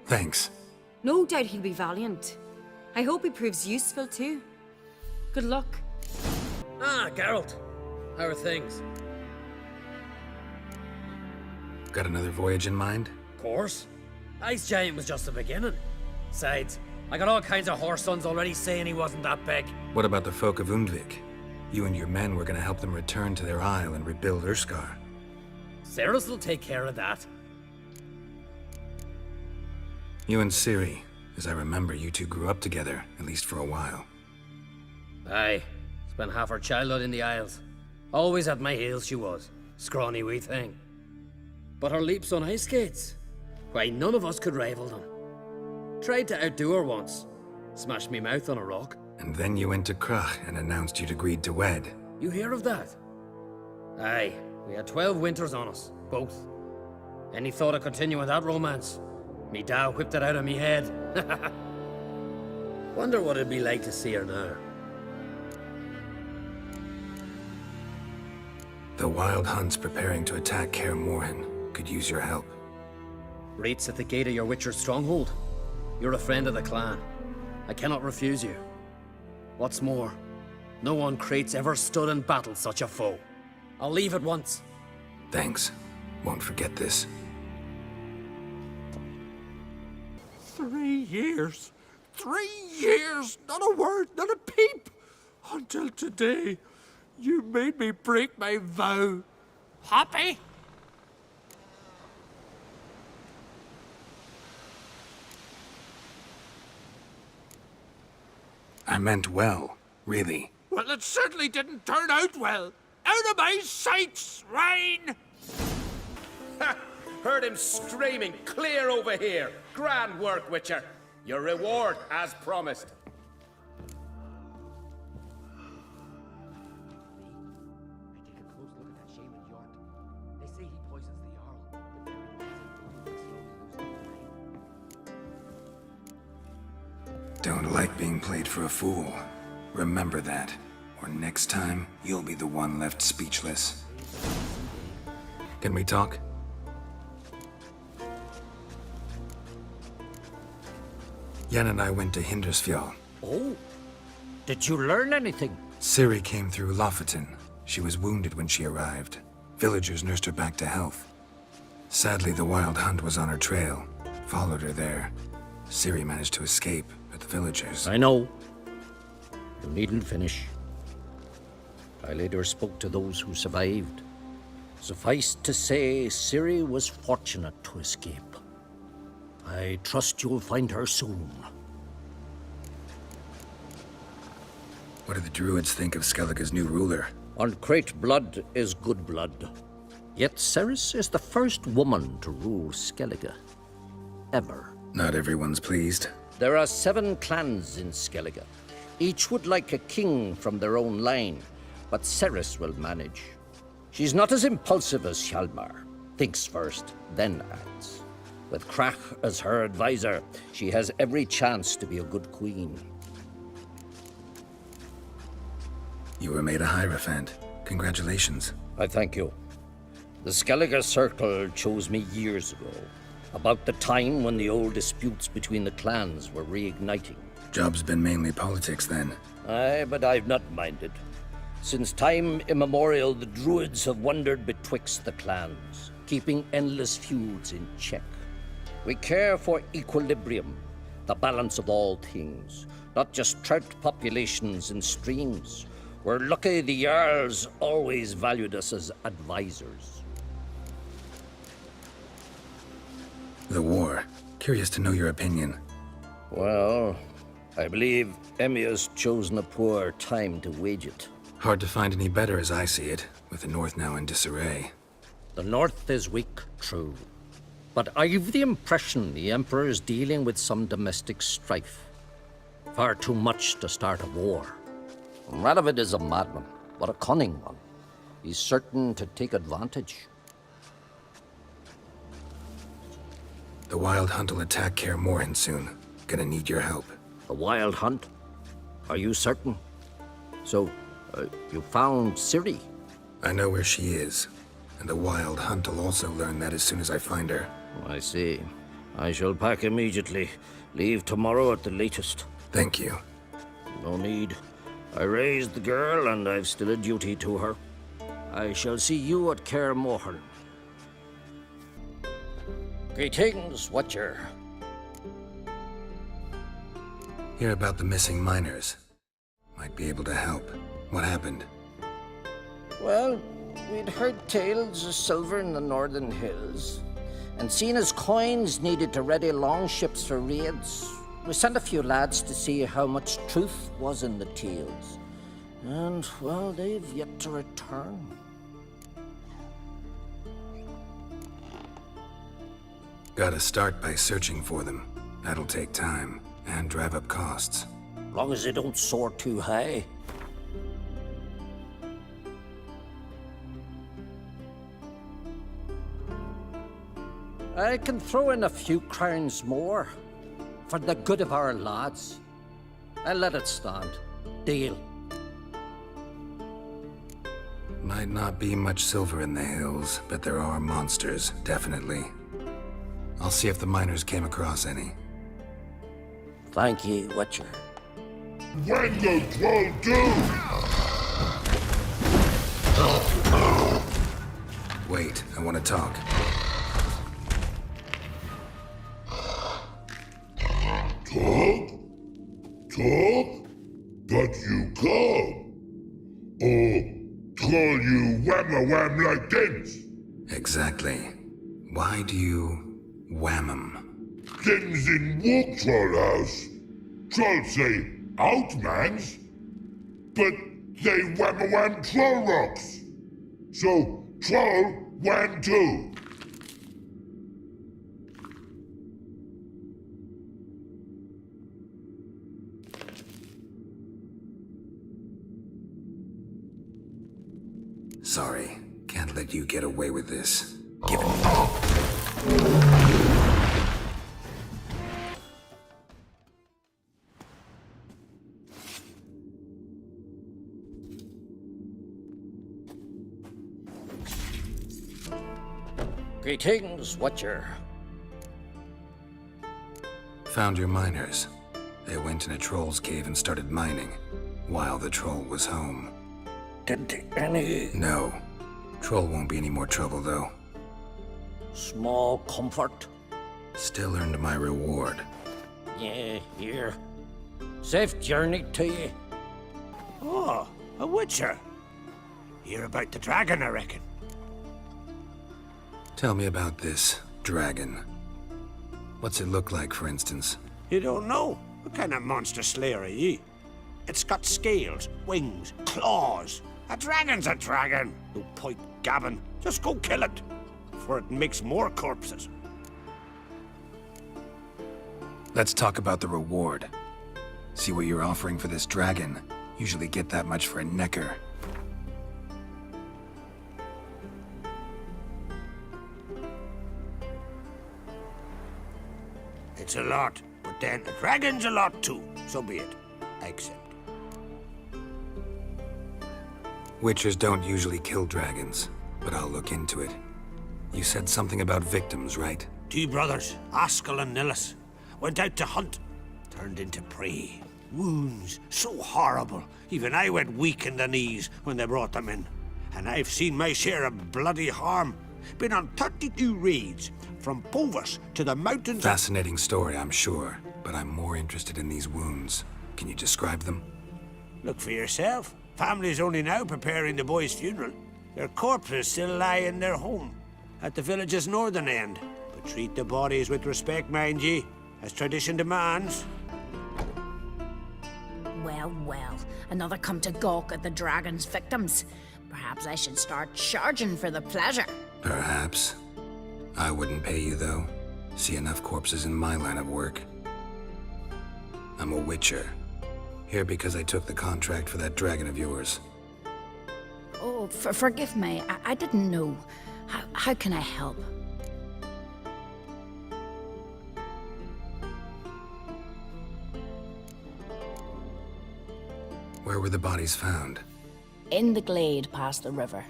Thanks. No doubt he'll be valiant. I hope he proves useful too. Good luck. Ah, Geralt. How are things? Got another voyage in mind? Of course. Ice Giant was just the beginning. Besides, I got all kinds of horse sons already saying he wasn't that big. What about the folk of Undvik? You and your men were gonna help them return to their isle and rebuild Urskar. Cerys will take care of that. You and Ciri, as I remember, you two grew up together, at least for a while. Aye. Spent half her childhood in the Isles. Always at my heels she was. Scrawny wee thing. But her leaps on ice skates, why, none of us could rival them. Tried to outdo her once. Smashed me mouth on a rock. And then you went to Crach and announced you'd agreed to wed. You hear of that? Aye. We had 12 winters on us, both. Any thought of continuing that romance? Me Dow whipped it out of me head. Wonder what it'd be like to see her now. The Wild Hunt's preparing to attack Kaer Morhen. Could use your help. Rates at the gate of your Witcher's stronghold. You're a friend of the clan. I cannot refuse you. What's more, no one Krait's ever stood and battled such a foe. I'll leave at once. Thanks. Won't forget this. 3 years. 3 years! Not a word, not a peep! Until today, you made me break my vow. Happy? I meant well, really. Well, it certainly didn't turn out well. Out of my sight, swine! Ha! Heard him screaming clear over here. Grand work, Witcher. Your reward, as promised. Don't like being played for a fool. Remember that, or next time, you'll be the one left speechless. Can we talk? Yen and I went to Hindersfjall. Oh? Did you learn anything? Ciri came through Lofoten. She was wounded when she arrived. Villagers nursed her back to health. Sadly, the Wild Hunt was on her trail. Followed her there. Ciri managed to escape, but the villagers... I know. You needn't finish. I later spoke to those who survived. Suffice to say, Ciri was fortunate to escape. I trust you'll find her soon. What do the Druids think of Skellige's new ruler? Uncrate blood is good blood. Yet Cerys is the first woman to rule Skellige. Ever. Not everyone's pleased. There are 7 clans in Skellige. Each would like a king from their own line, but Cerys will manage. She's not as impulsive as Hjalmar. Thinks first, then acts. With Krach as her advisor, she has every chance to be a good queen. You were made a Hierophant. Congratulations. I thank you. The Skellige Circle chose me years ago, about the time when the old disputes between the clans were reigniting. Job's been mainly politics then. Aye, but I've not minded. Since time immemorial, the Druids have wandered betwixt the clans, keeping endless feuds in check. We care for equilibrium, the balance of all things, not just trout populations and streams. We're lucky the Jarls always valued us as advisors. The war. Curious to know your opinion. Well, I believe Emmir's chosen a poor time to wage it. Hard to find any better as I see it, with the North now in disarray. The North is weak, true. But I've the impression the Emperor is dealing with some domestic strife. Far too much to start a war. Radovid is a madman, but a cunning one. He's certain to take advantage. The Wild Hunt will attack Kaer Morhen soon. Gonna need your help. The Wild Hunt? Are you certain? So, you found Ciri? I know where she is, and the Wild Hunt will also learn that as soon as I find her. I see. I shall pack immediately. Leave tomorrow at the latest. Thank you. No need. I raised the girl, and I've still a duty to her. I shall see you at Kaer Morhen. Greetings, Watcher. Hear about the missing miners. Might be able to help. What happened? Well, we'd heard tales of silver in the northern hills, and seen as coins needed to ready longships for raids. We sent a few lads to see how much truth was in the tales. And, well, they've yet to return. Gotta start by searching for them. That'll take time, and drive up costs. Long as they don't soar too high. I can throw in a few crowns more, for the good of our lads. I'll let it stand. Deal. Might not be much silver in the hills, but there are monsters, definitely. I'll see if the miners came across any. Thank you, Watcher. When the troll do! Wait, I want to talk. Talk? Talk? But you come. Or troll you wham-a-wham like things? Exactly. Why do you wham 'em? Things in Walk Troll House. Trolls say outmans, but they wham-a-wham troll rocks. So troll wham too. Sorry, can't let you get away with this. Give it me. Greetings, Watcher. Found your miners. They went in a troll's cave and started mining, while the troll was home. Did any... No. Troll won't be any more trouble, though. Small comfort? Still earned my reward. Yeah, here. Safe journey to you. Oh, a Witcher. Hear about the dragon, I reckon. Tell me about this dragon. What's it look like, for instance? You don't know? What kind of monster slayer are ye? It's got scales, wings, claws, A dragon's a dragon. No point gabbing. Just go kill it, before it makes more corpses. Let's talk about the reward. See what you're offering for this dragon. Usually get that much for a necker. It's a lot, but then a dragon's a lot too. So be it. I accept. Witchers don't usually kill dragons, but I'll look into it. You said something about victims, right? 2 brothers, Askell and Nillis, went out to hunt. Turned into prey. Wounds so horrible. Even I went weak in the knees when they brought them in. And I've seen my share of bloody harm. Been on 32 raids, from Povus to the mountains. Fascinating story, I'm sure, but I'm more interested in these wounds. Can you describe them? Look for yourself. Family's only now preparing the boy's funeral. Their corpses still lie in their home, at the village's northern end. But treat the bodies with respect, mind ye, as tradition demands. Well, well, another come to gawk at the dragon's victims. Perhaps I should start charging for the pleasure. Perhaps. I wouldn't pay you, though. See enough corpses in my line of work. I'm a witcher. Here because I took the contract for that dragon of yours. Oh, forgive me. I didn't know. How can I help? Where were the bodies found? In the glade past the river.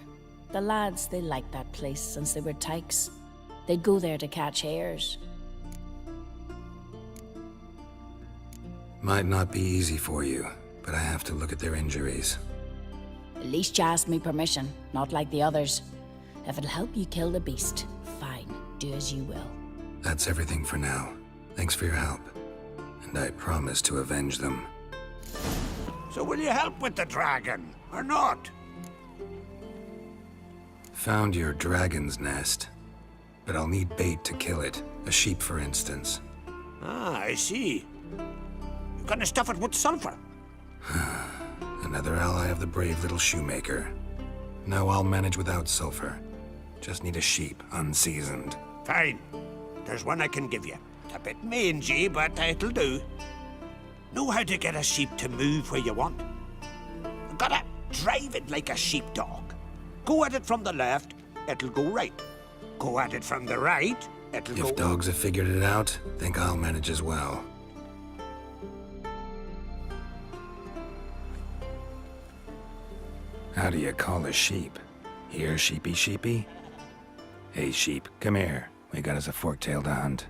The lads, they liked that place since they were tykes. They'd go there to catch hares. Might not be easy for you, but I have to look at their injuries. At least you asked me permission, not like the others. If it'll help you kill the beast, fine. Do as you will. That's everything for now. Thanks for your help. And I promise to avenge them. So will you help with the dragon, or not? Found your dragon's nest. But I'll need bait to kill it. A sheep, for instance. Ah, I see. You're gonna stuff it with sulfur. Another ally of the brave little shoemaker. No, I'll manage without sulfur. Just need a sheep, unseasoned. Fine. There's one I can give you. It's a bit mangy, but it'll do. Know how to get a sheep to move where you want? You gotta drive it like a sheepdog. Go at it from the left, it'll go right. Go at it from the right, it'll go... If dogs have figured it out, think I'll manage as well. How do you call a sheep? Here, sheepy sheepy? Hey, sheep, come here. We got us a fork-tailed hunt.